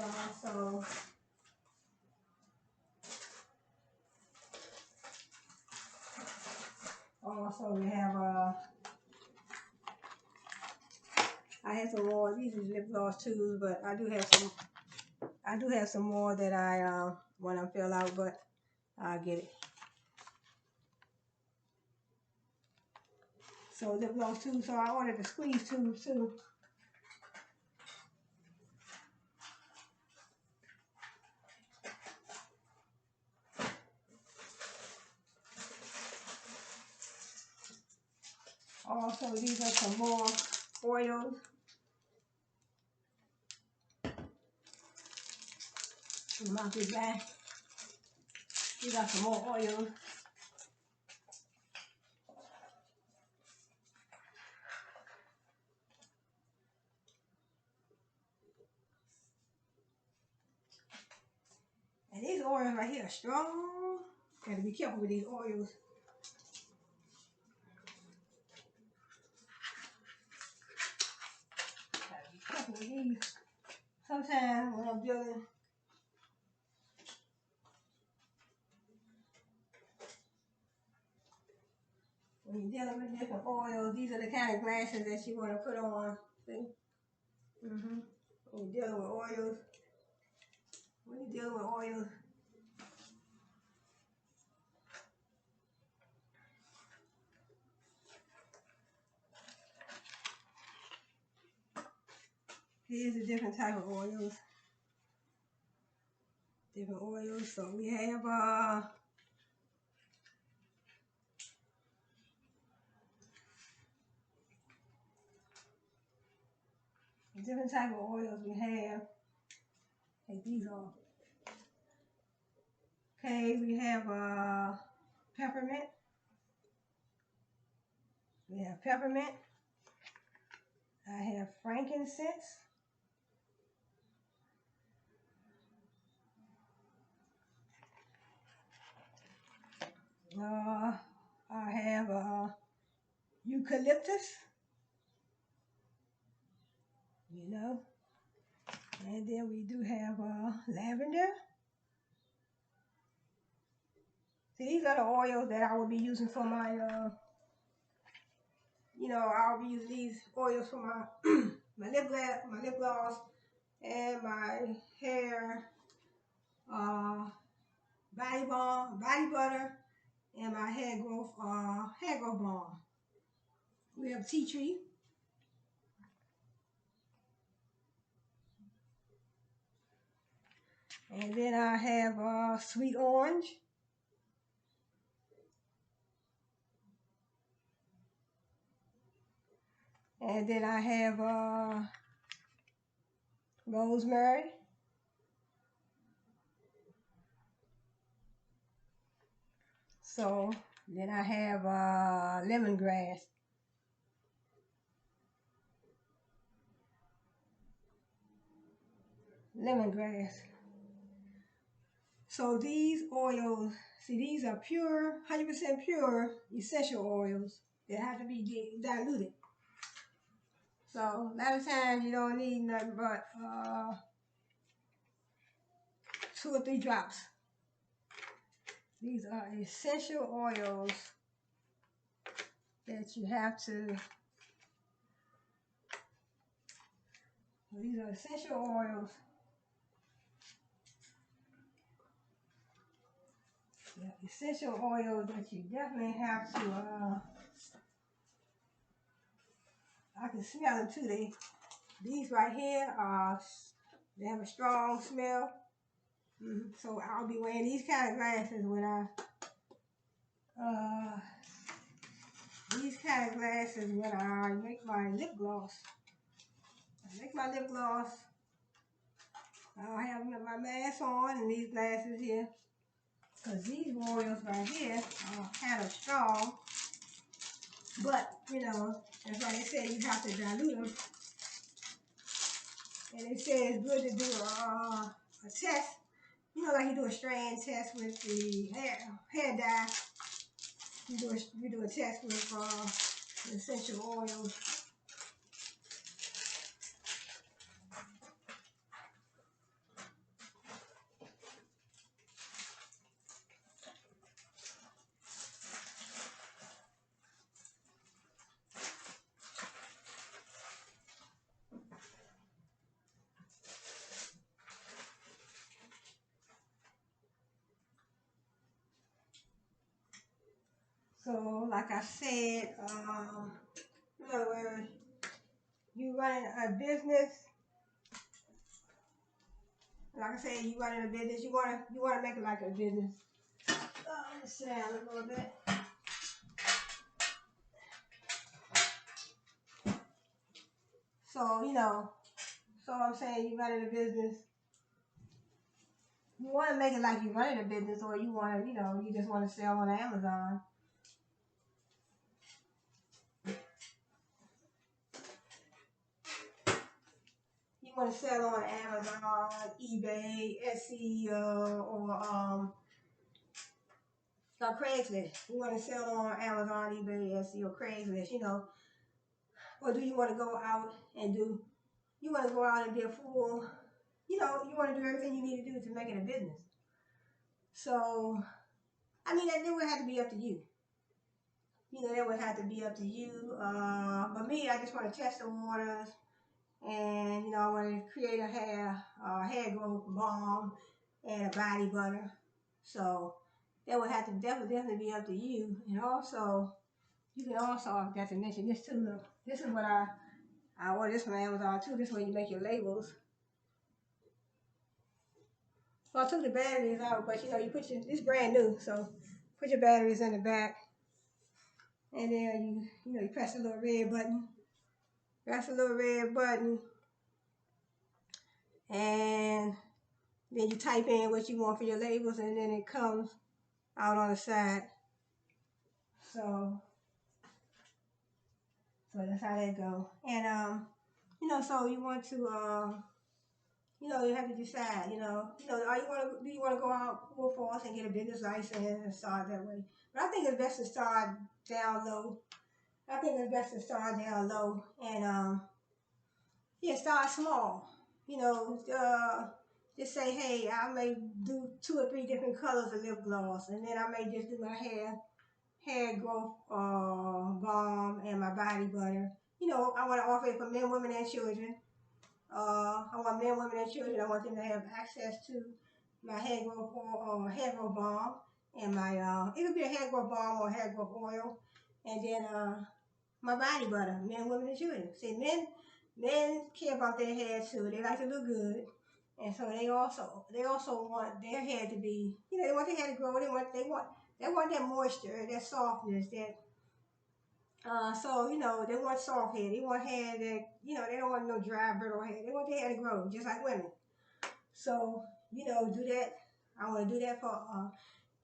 also we have I have some more. These are lip gloss tubes, but I do have some more that I want to fill out, but I'll get it. So lip gloss tubes. So I ordered the squeeze tubes too. Also, these are some more oils. Knock this back. These are some more oils. And these oils right here are strong. Gotta be careful with these oils. Gotta be careful with these. Sometimes when I'm dealing with different oils, these are the kind of glasses that you want to put on. See? When you're dealing with oils, here's a different type of oils. Different oils. So we have different type of oils we have. Take these off. Okay, we have peppermint. We have peppermint. I have frankincense. I have eucalyptus. And then we do have lavender. See, these are the oils that I will be using for my, I'll be using these oils for my my lip gloss and my hair uh, body butter, and my hair growth balm. We have tea tree, and then I have sweet orange, and then I have rosemary, so then I have lemongrass. Lemongrass. So these oils, see, these are pure, 100% pure essential oils that have to be diluted. So a lot of times you don't need nothing but 2 or 3 drops. These are essential oils that you have to, these are essential oils. Yeah, essential oils that you definitely have to, I can smell them too. These right here, they have a strong smell. So I'll be wearing these kind of glasses when I make my lip gloss. I make my lip gloss. I'll have my mask on and these glasses here. Because these oils right here are kind of strong. But, you know, that's why they say you have to dilute them. And they say it's good to do a test. You know, like you do a strand test with the hair dye. You do a test with essential oils. So, like I said, in other words, you running a business. Like I said, you running a business. You wanna make it like a business. Let me sit down a little bit. So you know, so I'm saying you running a business. You want to make it like you running a business, or you want to, you know, you just want to sell on Amazon. You want to sell on Amazon, eBay, Etsy, or Craigslist. You want to sell on Amazon, eBay, Etsy, or Craigslist, you know. Or do you want to go out and you want to go out and be a fool? You know, you want to do everything you need to do to make it a business. So, I mean, that would have to be up to you. You know, that would have to be up to you. But me, I just want to test the waters. And, you know, I want to create a hair growth balm and a body butter. So that would have to definitely be up to you. And also, you can also, I forgot to mention this too. Look, this is what I ordered this from Amazon too. This is where you make your labels. So I took the batteries out, but you know, it's brand new. So put your batteries in the back. And then you press the little red button. Press the little red button. And then you type in what you want for your labels, and then it comes out on the side. So that's how that go. And you know, so you want to you know, you have to decide, do you want to go out full force and get a business license and start that way? But I think it's best to start down low. And yeah, start small. You know, just say, hey, I may do 2 or 3 different colors of lip gloss, and then I may just do my hair growth balm and my body butter. You know, I want to offer it for men, women, and children. I want men, women, and children. I want them to have access to, my hair growth oil, hair growth balm, and my it could be a hair growth balm or hair growth oil, and then my body butter, men, women, and children. See, men care about their hair too. They like to look good, and so they also want their hair to be, they want their hair to grow. They want that moisture, that softness, that they want soft hair. They want hair that, they don't want no dry, brittle hair. They want their hair to grow, just like women. So, do that. I want to do that for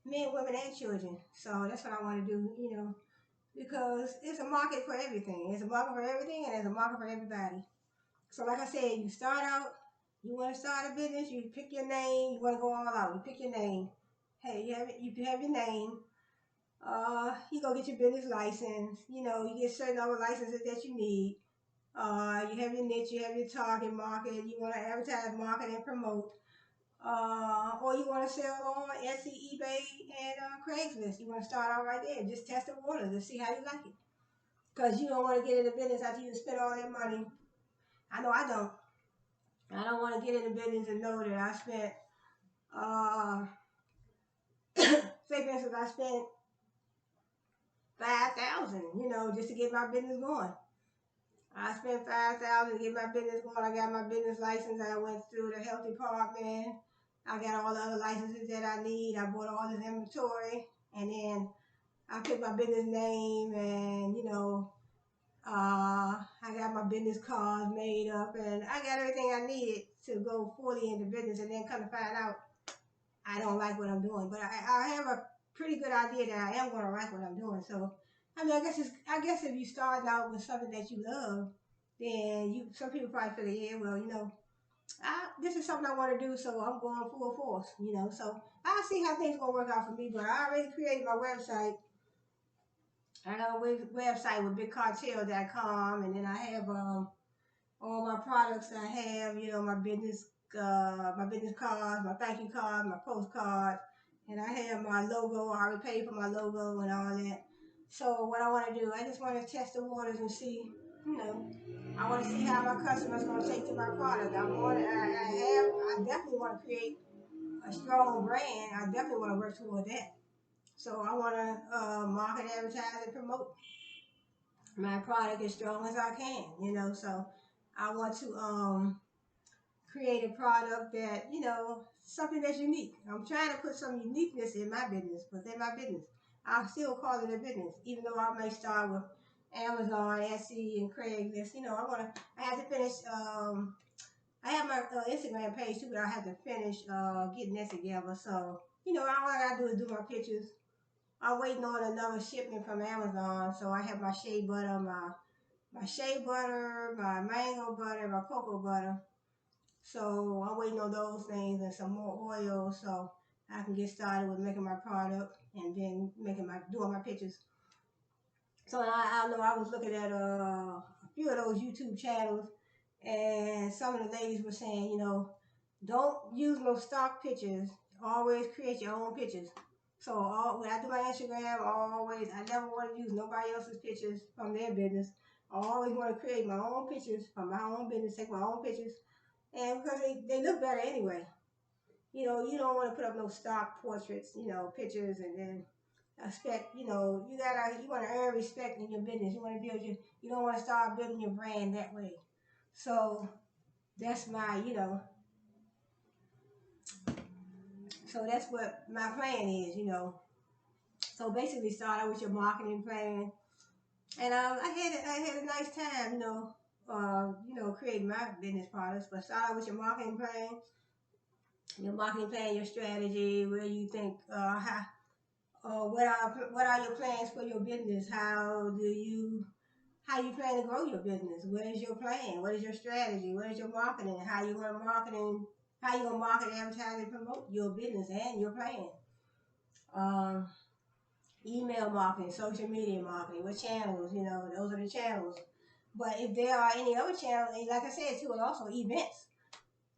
men, women, and children. So that's what I want to do, because it's a market for everything. There's a market for everything, and there's a market for everybody. So like I said, you start out, you want to start a business, you pick your name, you want to go all out, you pick your name. Hey, you have your name. You go get your business license. You get certain other licenses that you need. You have your niche, you have your target market. You want to advertise, market, and promote. Or you want to sell on Etsy, eBay, and Craigslist. You want to start out right there. Just test the waters and see how you like it. Because you don't want to get into business after you spend all that money. I know I don't. I don't want to get into business and know that I spent, say for instance, I spent 5,000, just to get my business going. I spent 5,000 to get my business going. I got my business license. I went through the health department. I got all the other licenses that I need. I bought all this inventory, and then I picked my business name, and I got my business cards made up, and I got everything I needed to go fully into business. And then come to find out, I don't like what I'm doing, but I have a pretty good idea that I am going to like what I'm doing. So, I mean, I guess if you start out with something that you love, then some people probably feel, yeah, well, this is something I want to do, so I'm going full force, So I'll see how things gonna work out for me. But I already created my website. I got a website with bigcartel.com, and then I have all my products I have, my business cards, my thank you cards, my postcards, and I have my logo. I already paid for my logo and all that. So what I want to do, I just want to test the waters and see, I want to see how my customers going to take to my product. I definitely want to create a strong brand. I definitely want to work toward that. So I want to market, advertise, and promote my product as strong as I can, So I want to create a product that, something that's unique. I'm trying to put some uniqueness in my business, within my business. I'll still call it a business, even though I may start with Amazon, Etsy, and Craigslist. I have to finish, I have my Instagram page too, but I have to finish getting that together. So, all I got to do is do my pictures. I'm waiting on another shipment from Amazon, so I have my shea butter, my shea butter, my mango butter, my cocoa butter. So I'm waiting on those things and some more oil so I can get started with making my product and then doing my pictures. So I know I was looking at a few of those YouTube channels, and some of the ladies were saying, don't use no stock pictures. Always create your own pictures. So when I do my Instagram, I never want to use nobody else's pictures from their business. I always want to create my own pictures from my own business, take my own pictures, and because they look better anyway. You don't want to put up no stock portraits, pictures, and then expect, you want to earn respect in your business. You want to you don't want to start building your brand that way. So that's so that's what my plan is, So basically, start out with your marketing plan, and I had a nice time, creating my business products. But start out with your marketing plan, your strategy, where you think, what are your plans for your business? How you plan to grow your business? What is your plan? What is your strategy? What is your marketing? How you gonna market, advertise, and promote your business and your plan? Email marketing, social media marketing, what channels? Those are the channels. But if there are any other channels, like I said too, and also events.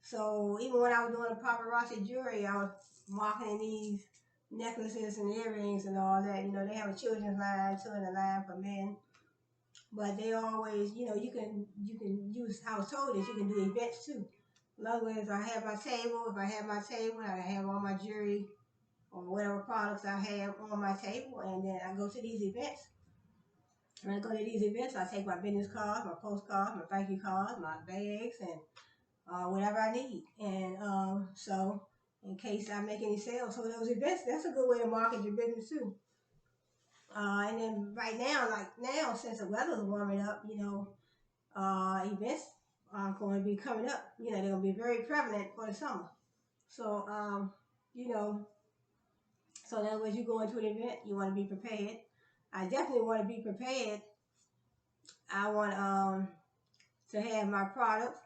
So even when I was doing the paparazzi jewelry, I was marketing these necklaces and earrings and all that. They have a children's line too and a line for men. But they always, you can use, I was told that you can do events too. In other words, I have my table. If I have my table, I have all my jewelry or whatever products I have on my table, and then I go to these events. When I go to these events, I take my business cards, my postcards, my thank you cards, my bags, and whatever I need. And so, in case I make any sales for those events, that's a good way to market your business too. And then right now, like now, since the weather's warming up, events are going to be coming up. They're going to be very prevalent for the summer. So, you know, so in other words, you go into an event, you want to be prepared. I definitely want to be prepared. I want to have my products.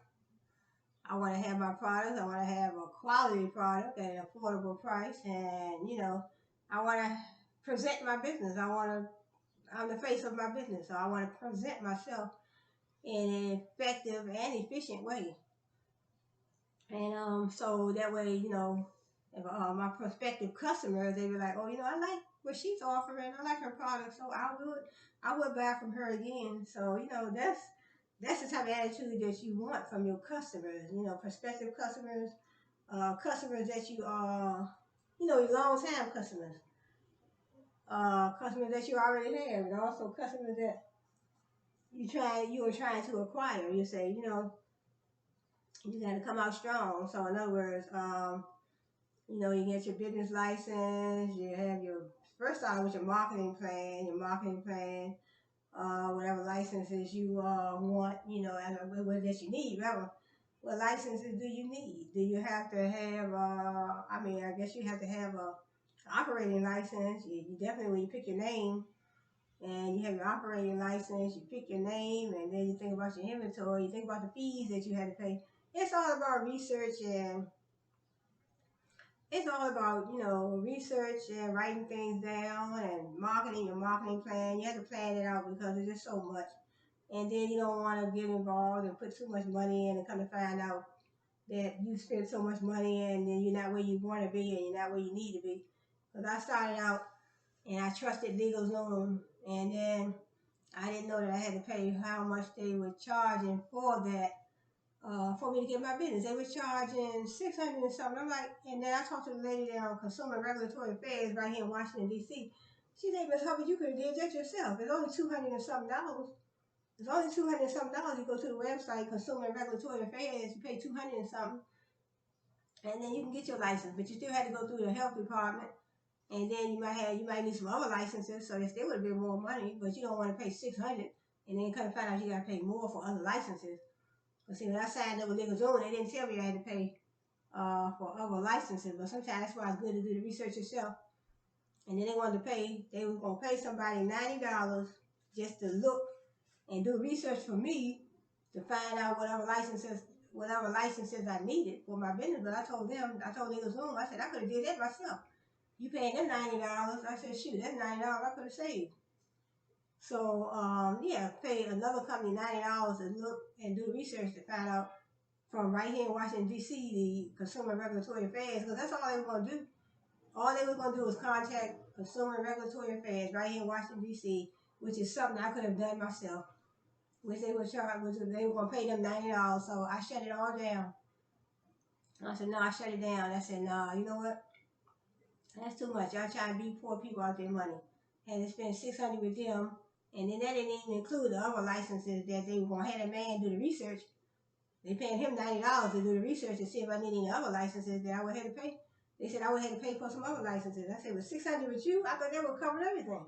I want to have my products. I want to have a quality product at an affordable price, and I want to present my business. I'm the face of my business, so I want to present myself in an effective and efficient way. And so that way, if my prospective customers, they be like, oh, I like what she's offering. I like her product, so I would buy from her again. So that's the type of attitude that you want from your customers. Prospective customers, customers that you your long time customers, customers that you already have, and also customers that you are trying to acquire. You say, you got to come out strong. So in other words, you get your business license, you have your, first start with your marketing plan, whatever licenses you want, that you need, rather. What licenses do you need? Do you have to have, I guess you have to have a operating license. You definitely, when you pick your name, and you have your operating license, you pick your name, and then you think about your inventory, you think about the fees that you had to pay. It's all about research, and it's all about, research and writing things down and marketing your marketing plan. You have to plan it out because there's just so much. And then you don't want to get involved and put too much money in and come to find out that you spent so much money and then you're not where you want to be and you're not where you need to be. Because I started out and I trusted LegalZoom, and then I didn't know that I had to pay how much they were charging for that, for me to get my business. They were charging $600 and something. I'm like, and then I talked to the lady there on Consumer Regulatory Affairs right here in Washington, D.C. She said, Miss Hubbard, you could have did that yourself. It's only $200 and something. It's only $200 and something. You go to the website, Consumer Regulatory Affairs, you pay $200 and something, and then you can get your license. But you still had to go through the health department, and then you might need some other licenses, so that still would have been more money. But you don't want to pay $600 and then come find out you got to pay more for other licenses. But see, when I signed up with LegalZoom, they didn't tell me I had to pay for other licenses. But sometimes that's why it's good to do the research yourself. And then they were going to pay somebody $90 just to look and do research for me to find out whatever licenses I needed for my business. But I told LegalZoom, I said, I could have did that myself. You paying them $90. I said, shoot, that's $90 I could have saved. So, pay another company $90 to look and do research to find out from right here in Washington, D.C., the Consumer Regulatory Affairs, because that's all they were going to do. All they were going to do was contact Consumer Regulatory Affairs right here in Washington, D.C., which is something I could have done myself, which they were going to pay them $90. So I shut it all down. I said, no, I shut it down. I said, no, you know what? That's too much. Y'all trying to beat poor people out their money. And to spend $600 with them, and then that didn't even include the other licenses that they were going to have that man do the research. They paying him $90 to do the research to see if I need any other licenses that I would have to pay. They said I would have to pay for some other licenses. I said, with $600 with you, I thought that would cover everything.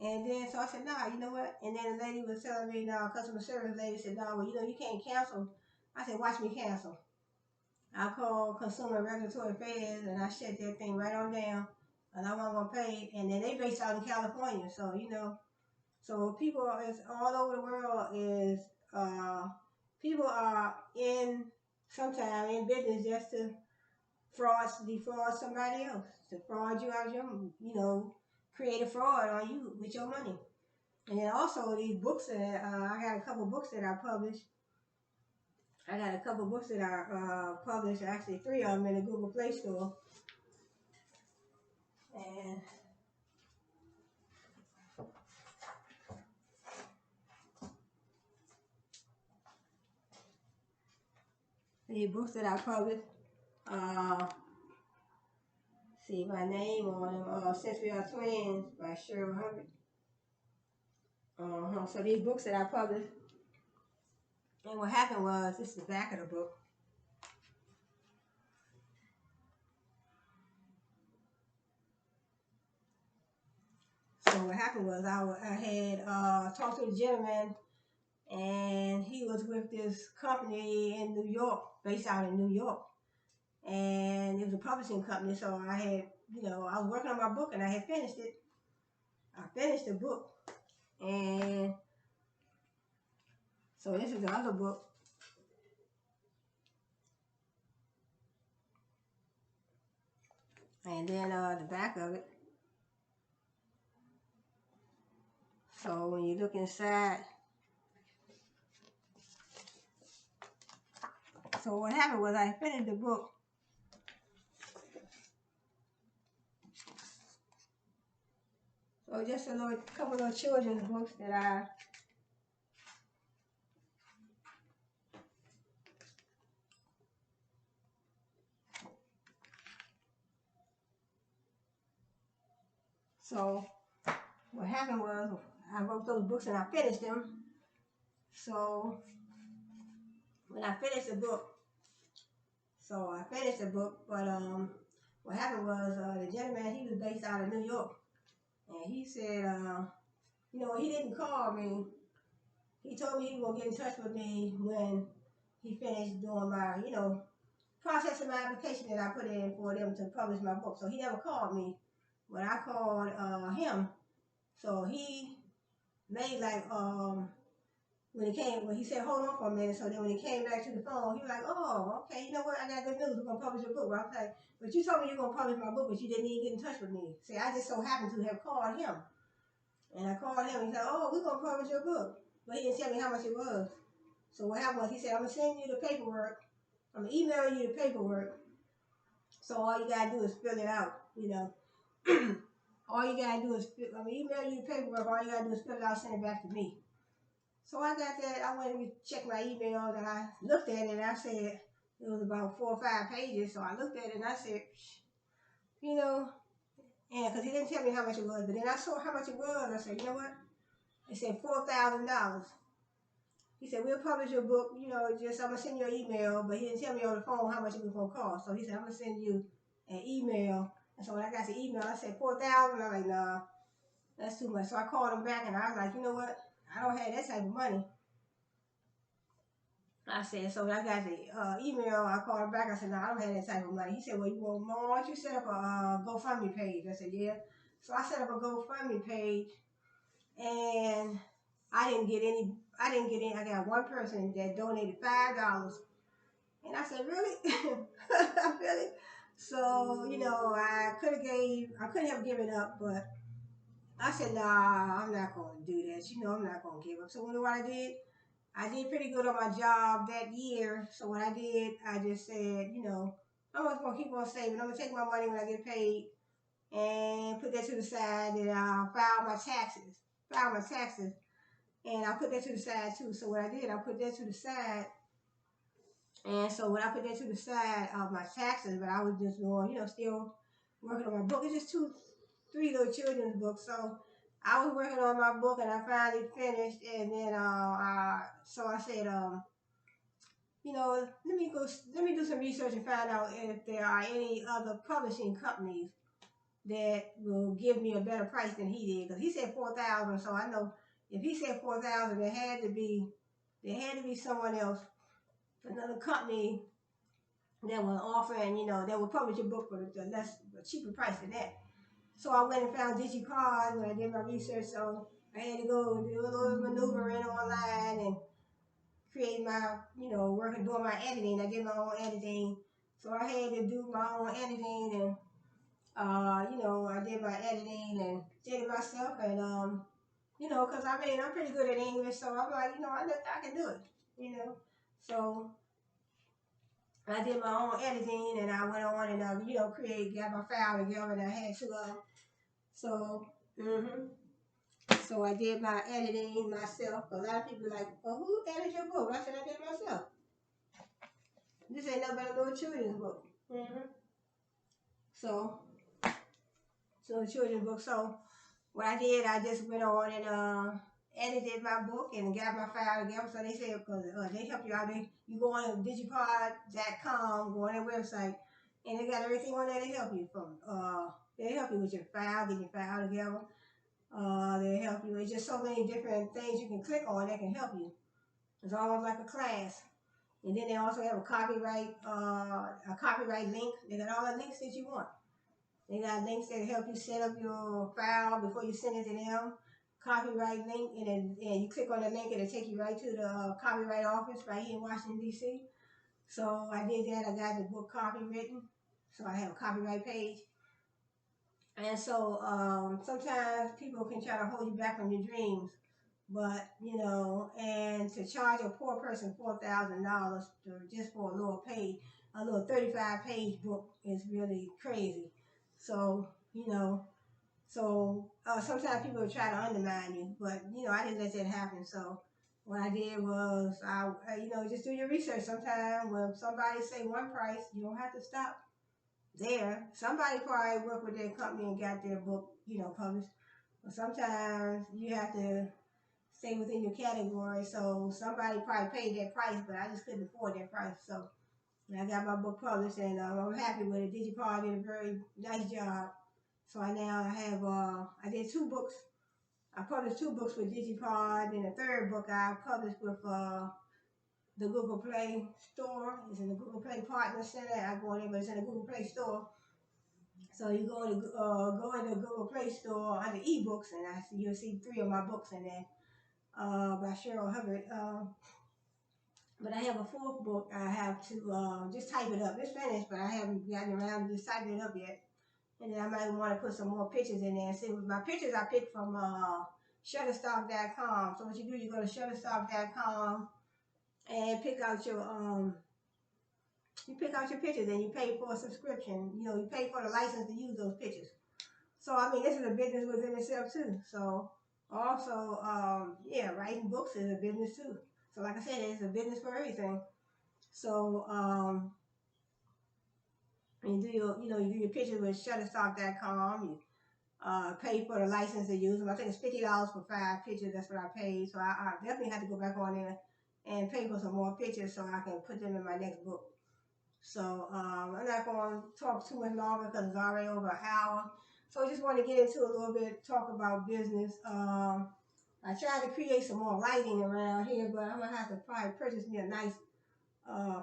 And then, so I said, nah, you know what? And then the lady was telling me, customer service lady said, no, well, you can't cancel. I said, watch me cancel. I called Consumer Regulatory Affairs and I shut that thing right on down. And I wasn't going to pay. And then they based out in California. So, so people all over the world people are sometimes in business just to defraud somebody else, to fraud you out of your, create a fraud on you with your money. And then also these books that, I got a couple books that I published. Published, actually 3 of them in the Google Play Store. And the books that I published. See my name on them. Since We Are Twins by Cheryl Hubbard. So these books that I published, and what happened was, this is the back of the book. So what happened was, I had talked to a gentleman, and he was with this company in New York, based out in New York, and it was a publishing company. So I had, I was working on my book, and I had finished it. I finished the book, and so this is the other book. And then the back of it. So when you look inside, so what happened was, I finished the book. So just a couple of children's books that I So what happened was, I wrote those books and I finished them. So when I finished the book, but what happened was, the gentleman, he was based out of New York, and he said, he didn't call me. He told me he was gonna get in touch with me when he finished doing my, processing my application that I put in for them to publish my book. So he never called me. When I called him, so he made like when he said hold on for a minute, so then when he came back to the phone, he was like, oh, okay, you know what, I got good news, we're gonna publish your book. But I was like, but you told me you were gonna publish my book, but you didn't even get in touch with me. See, I just so happened to have called him, and I called him, he said, oh, we're gonna publish your book, but he didn't tell me how much it was. So what happened was, he said, I'm gonna send you the paperwork, I'm gonna email you the paperwork, so all you gotta do is fill it out, all you gotta do is, I'm gonna email you the paperwork, all you gotta do is fill it out, send it back to me. So I got that, I went and checked my email, and I looked at it, and I said, it was about 4 or 5 pages, so I looked at it, and I said, because he didn't tell me how much it was, but then I saw how much it was, I said, you know what, it said $4,000. He said, we'll publish your book, just, I'm going to send you an email, but he didn't tell me on the phone how much it was going to cost, so he said, I'm going to send you an email, and so when I got the email, I said, $4,000, I'm like, nah, that's too much, so I called him back, and I was like, you know what, I don't have that type of money. I said, so when I got the email, I called him back. I said, no, I don't have that type of money. He said, well, you want more? Why don't you set up a GoFundMe page? I said, yeah. So I set up a GoFundMe page, and I didn't get any. I got one person that donated $5. And I said, really? Really? So, I couldn't have given up, but I said, nah, I'm not going to do that. I'm not going to give up. So you know what I did? I did pretty good on my job that year. So what I did, I just said, I'm just going to keep on saving. I'm going to take my money when I get paid and put that to the side, and I'll file my taxes. And I put that to the side too. So what I did, I put that to the side. And so when I put that to the side of my taxes, but I was just doing, still working on my book. It's just 3 little children's books. So I was working on my book, and I finally finished. And then so I said, let me do some research and find out if there are any other publishing companies that will give me a better price than he did. Because he said $4,000, so I know if he said $4,000, there had to be someone else, another company that was offering, that would publish a book for a cheaper price than that. So I went and found DigiCard when I did my research. So I had to go and do a little maneuvering online and create my, doing my editing. I did my own editing. So I had to do my own editing, and, I did my editing and did it myself. And, because I'm pretty good at English. So I'm like, I can do it, So I did my own editing, and I went on and, got my file together, and I had to, so, So I did my editing myself. A lot of people are like, well, who edited your book? I said, I did it myself. This ain't nothing but a little children's book. So, a children's book. So, what I did, I just went on and edited my book and got my file together. So they said, because they help you out. You go on digipod.com, go on their website, and they got everything on there to help you from. They help you with your file, get your file together. They help you. It's just so many different things you can click on that can help you. It's almost like a class. And then they also have a copyright link. They got all the links that you want. They got links that help you set up your file before you send it to them. Copyright link, and then you click on the link, and it'll take you right to the copyright office right here in Washington, D.C. So I did that. I got the book copywritten, so I have a copyright page. And so sometimes people can try to hold you back from your dreams, but and to charge a poor person $4,000 just for a little 35-page book is really crazy. So sometimes people will try to undermine you, but I didn't let that happen. So what I did was I just do your research. Sometimes when somebody say one price, you don't have to stop there. Somebody probably worked with their company and got their book, published. But sometimes you have to stay within your category. So somebody probably paid that price, but I just couldn't afford that price. So I got my book published, and I'm happy with it. Digipod did a very nice job. So I did 2 books. I published 2 books with Digipod, and the third book I published with the Google Play store. It's in the Google Play Partner Center. I go in there, but it's in the Google Play store. So you go in the Google Play store under ebooks, and you'll see 3 of my books in there by Cheryl Hubbard. But I have a 4th book. I have to just type it up. It's finished, but I haven't gotten around to just typing it up yet. And then I might want to put some more pictures in there. See, with my pictures I picked from Shutterstock.com. So what you do, you go to Shutterstock.com and pick out your pictures, and you pay for a subscription. You pay for the license to use those pictures. So I mean, this is a business within itself too. So also, writing books is a business too. So like I said, it's a business for everything. So you do your pictures with Shutterstock.com. You pay for the license to use them. I think it's $50 for 5 pictures. That's what I paid. So I definitely have to go back on there and pay for some more pictures so I can put them in my next book. So I'm not going to talk too much longer because it's already over an hour. So I just want to get into a little bit, talk about business. I tried to create some more lighting around here, but I'm going to have to probably purchase me a nice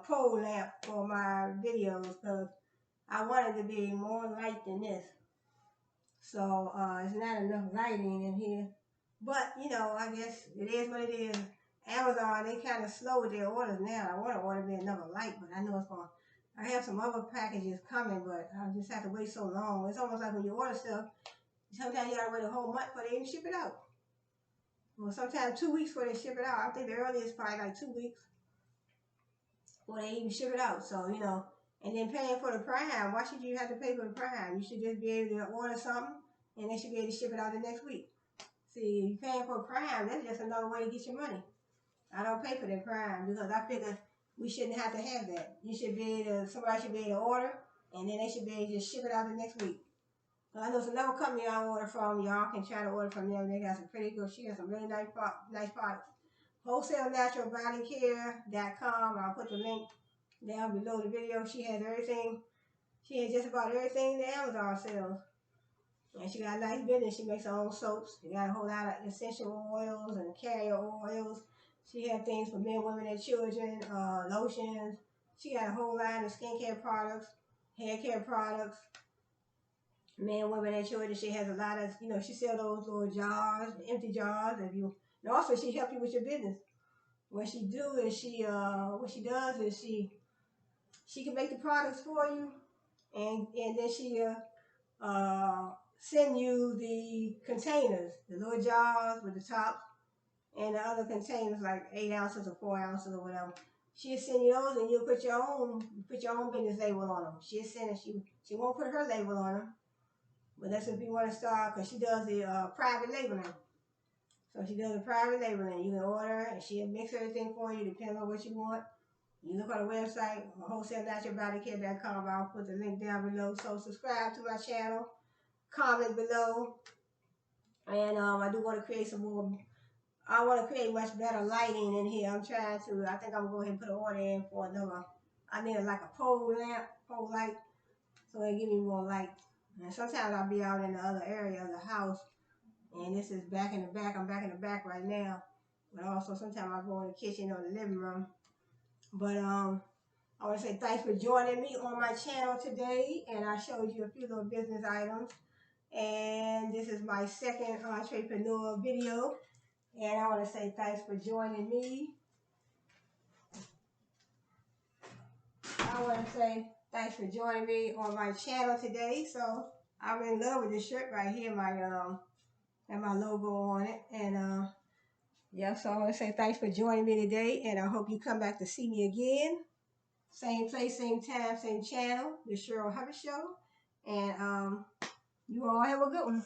pole lamp for my videos because I want it to be more light than this. So it's not enough lighting in here. But, I guess it is what it is. Amazon, they kind of slow with their orders now. I want to order me another light, but I know it's going to. I have some other packages coming, but I just have to wait so long. It's almost like when you order stuff, sometimes you got to wait a whole month before they even ship it out. Well, sometimes 2 weeks before they ship it out. I think the earliest is probably like 2 weeks before they even ship it out. So, and then paying for the Prime. Why should you have to pay for the Prime? You should just be able to order something, and they should be able to ship it out the next week. See, you're paying for Prime, that's just another way to get your money. I don't pay for that Prime because I figure we shouldn't have to have that. Somebody should be able to order, and then they should be able to just ship it out the next week. I know it's another company I order from. Y'all can try to order from them. They got some pretty good. She got some really nice products. WholesaleNaturalBodyCare.com. I'll put the link down below the video. She has everything. She has just about everything that Amazon sells. And she got a nice business. She makes her own soaps. She got a whole lot of essential oils and carrier oils. She has things for men, women, and children, lotions. She got a whole line of skincare products, hair care products, men, women, and children. She has a lot of, she sells those little jars, empty jars. And also she helps you with your business. What she does is she can make the products for you, and then she send you the containers, the little jars with the tops, and the other containers like 8 ounces or 4 ounces or whatever. She'll send you those, and you'll put your own business label on them. She'll send it. She won't put her label on them, but that's if you want to start, because she does the private labeling. So she does the private labeling. You can order, and she'll mix everything for you depending on what you want. You look on the website, wholesalenaturalbodycare.com. I'll put the link down below. So subscribe to my channel, comment below, and I do want to create some more. I want to create much better lighting in here. I'm trying to. I think I'm gonna go ahead and put an order in for another. I need like a pole lamp, pole light, so they give me more light. And sometimes I'll be out in the other area of the house, and this is back in the back. I'm back in the back right now, but also sometimes I go in the kitchen or the living room. But I want to say thanks for joining me on my channel today, and I showed you a few little business items. And this is my second entrepreneur video, and I want to say thanks for joining me. I want to say thanks for joining me on my channel today. So I'm in love with this shirt right here, my and my logo on it, and yeah. So I want to say thanks for joining me today, and I hope you come back to see me again. Same place, same time, same channel, the Cheryl Hubbard Show. And you all have a good one.